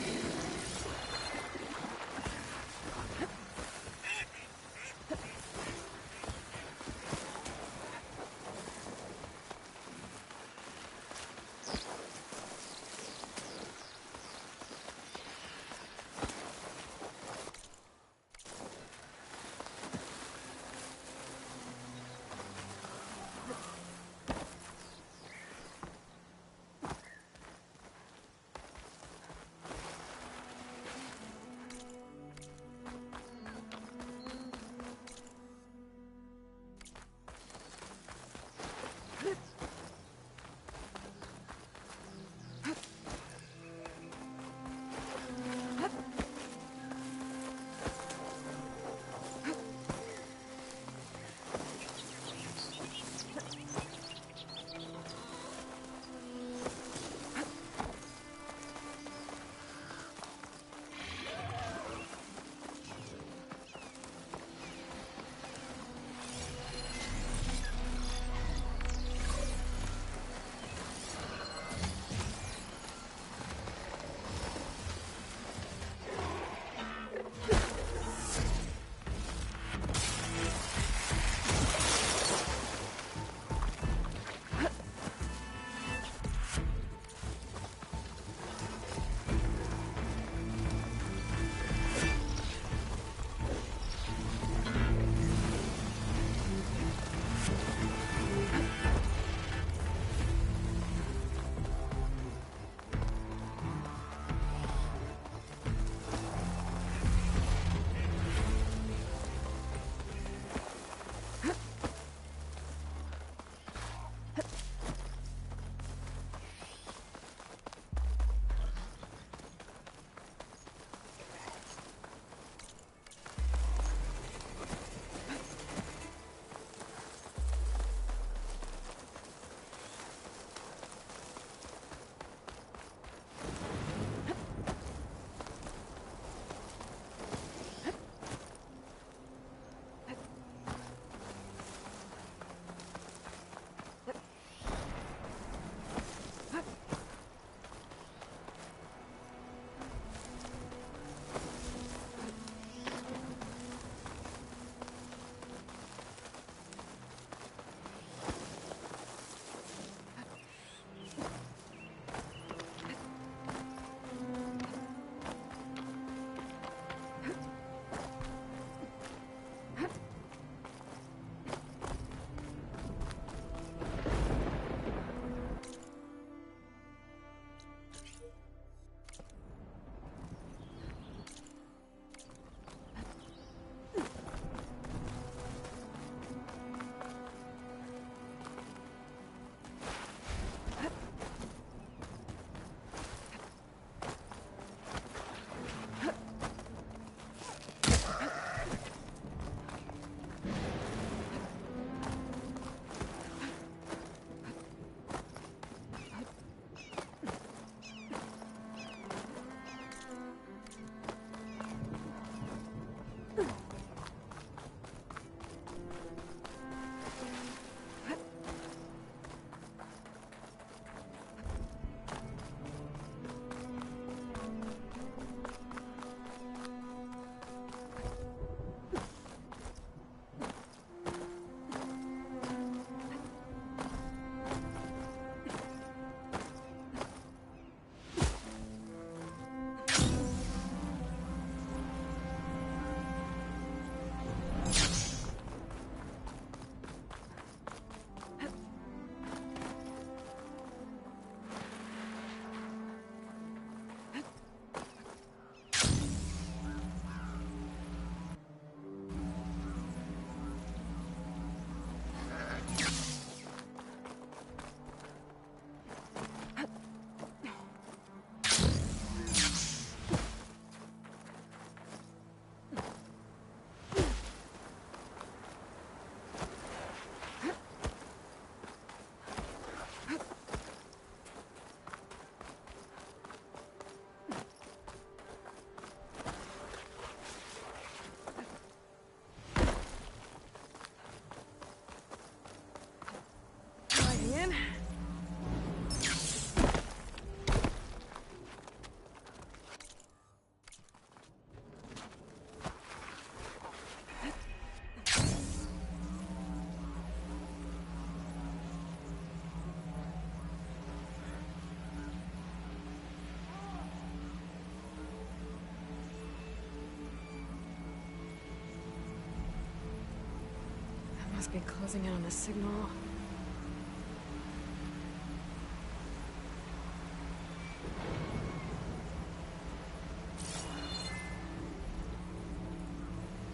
must be closing in on the signal.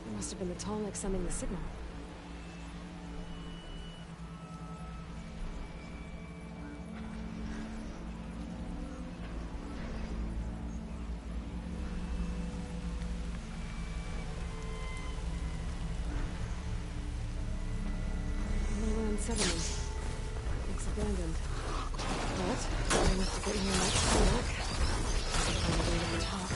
It must have been the Tallneck sending the signal. Settlement. Looks abandoned. But, far enough to get here next Tallneck. Find a way to the top.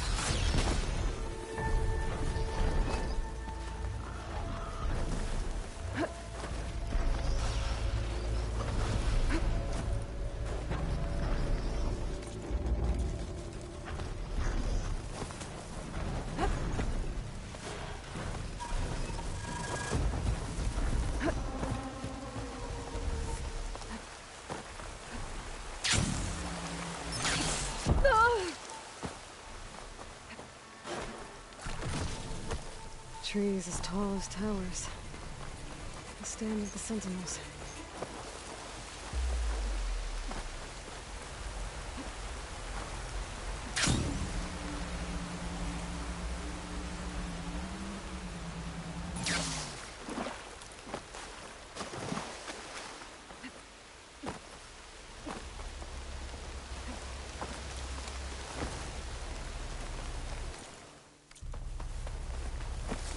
Trees as tall as towers. The stand of the Sentinels.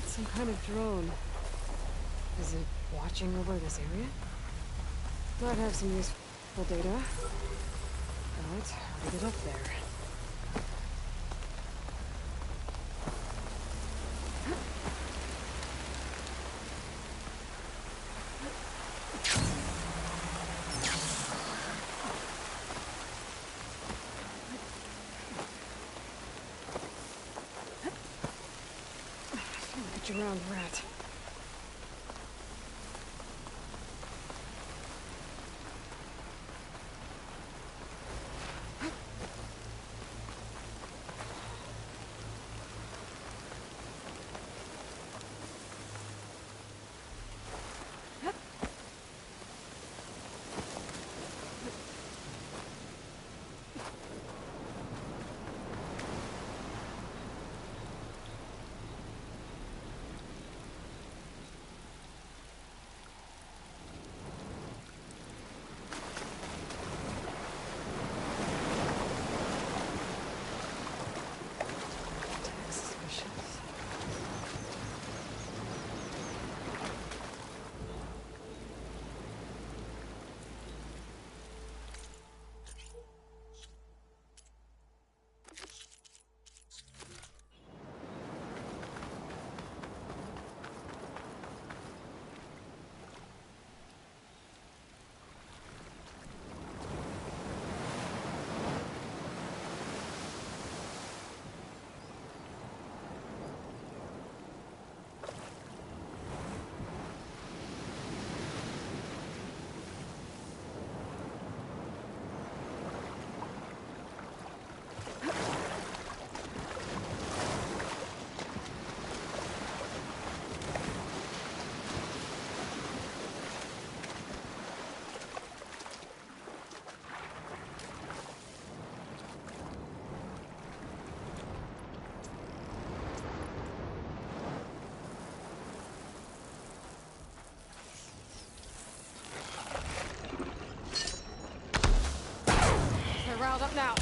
Some kind of drone. Is it watching over this area? Might have some useful data. But how to get up there? Around rat. Riled up now.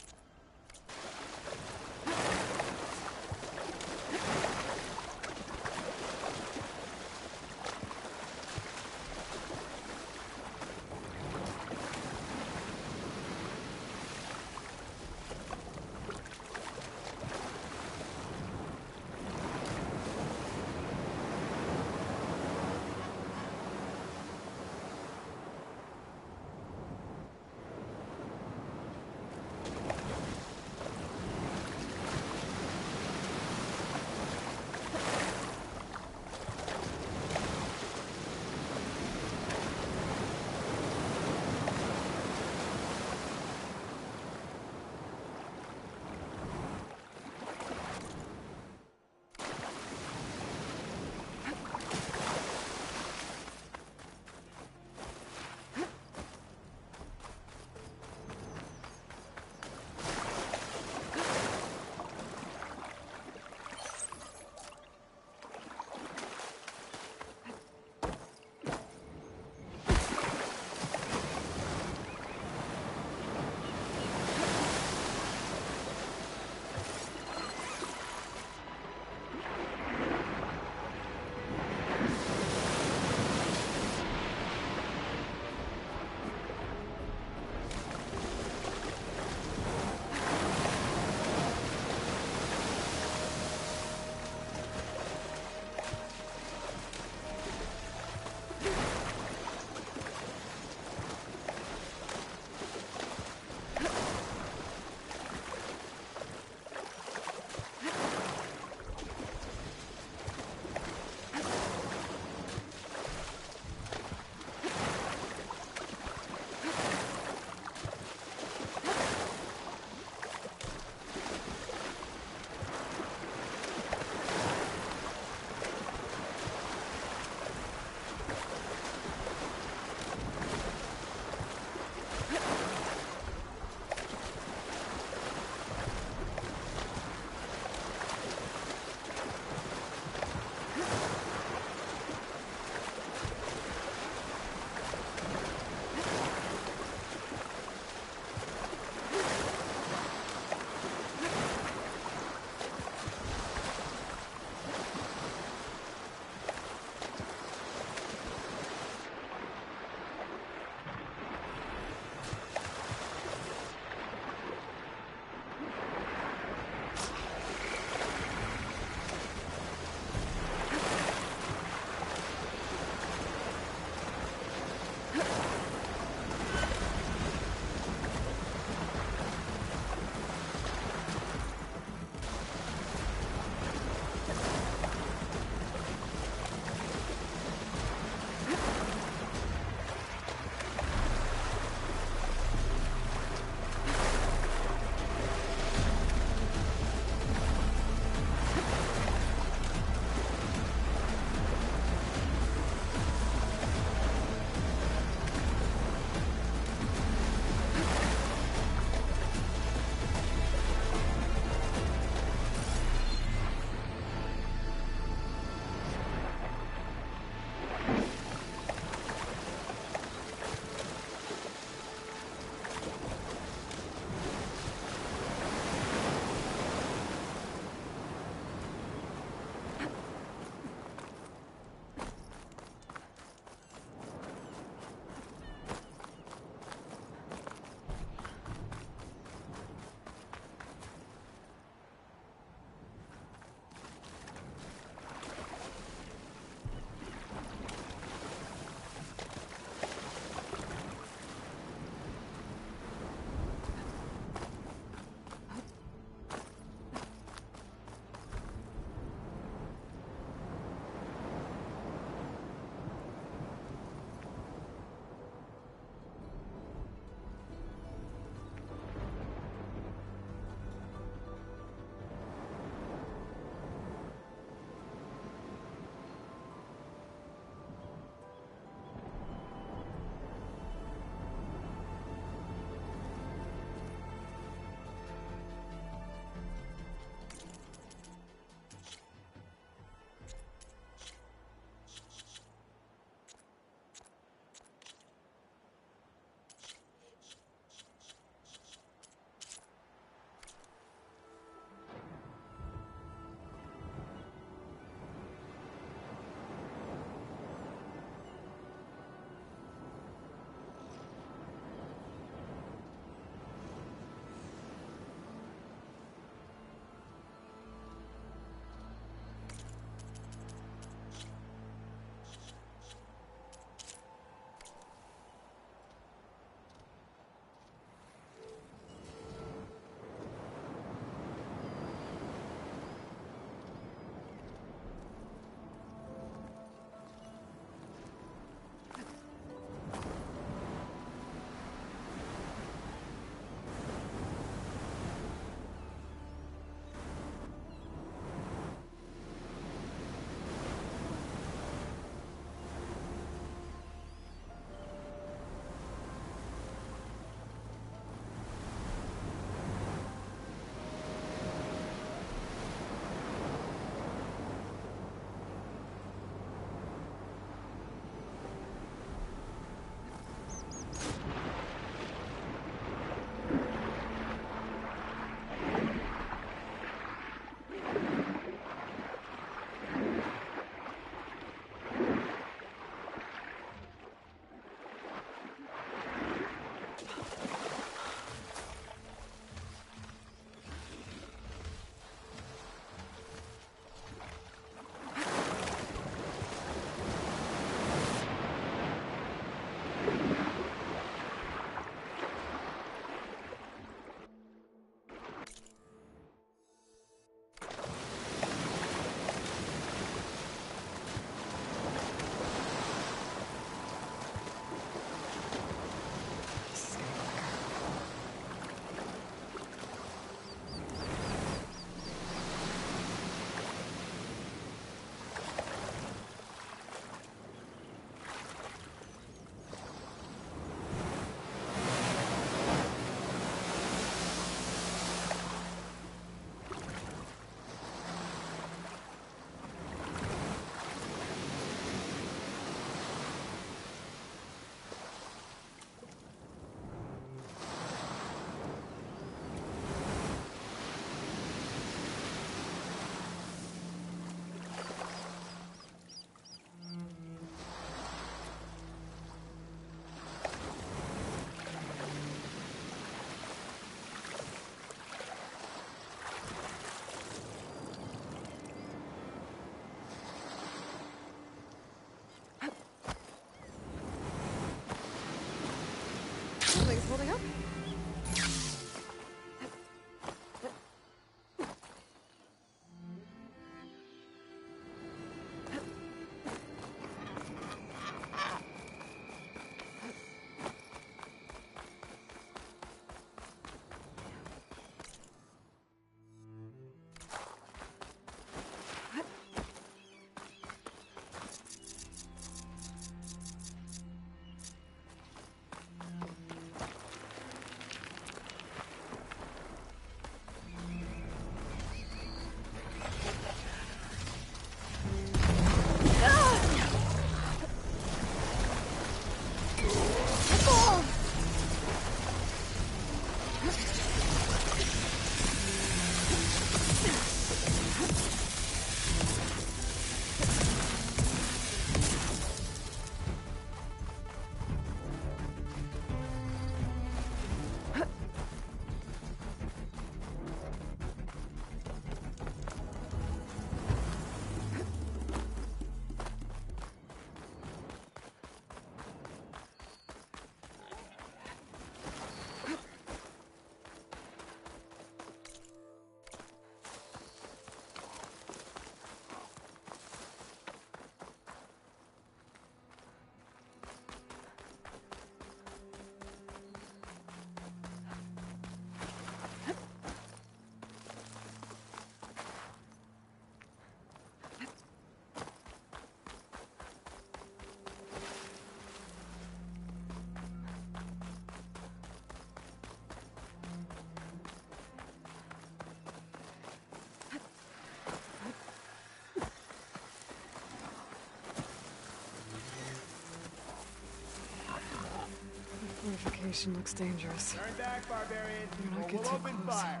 location looks dangerous. Turn back, barbarian. Better not Or get we'll too open close. fire.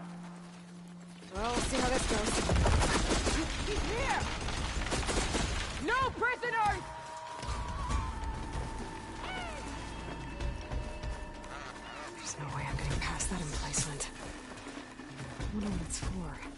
Well, we'll see how this goes. He's here! No prisoners! There's no way I'm getting past that emplacement. I wonder what it's for.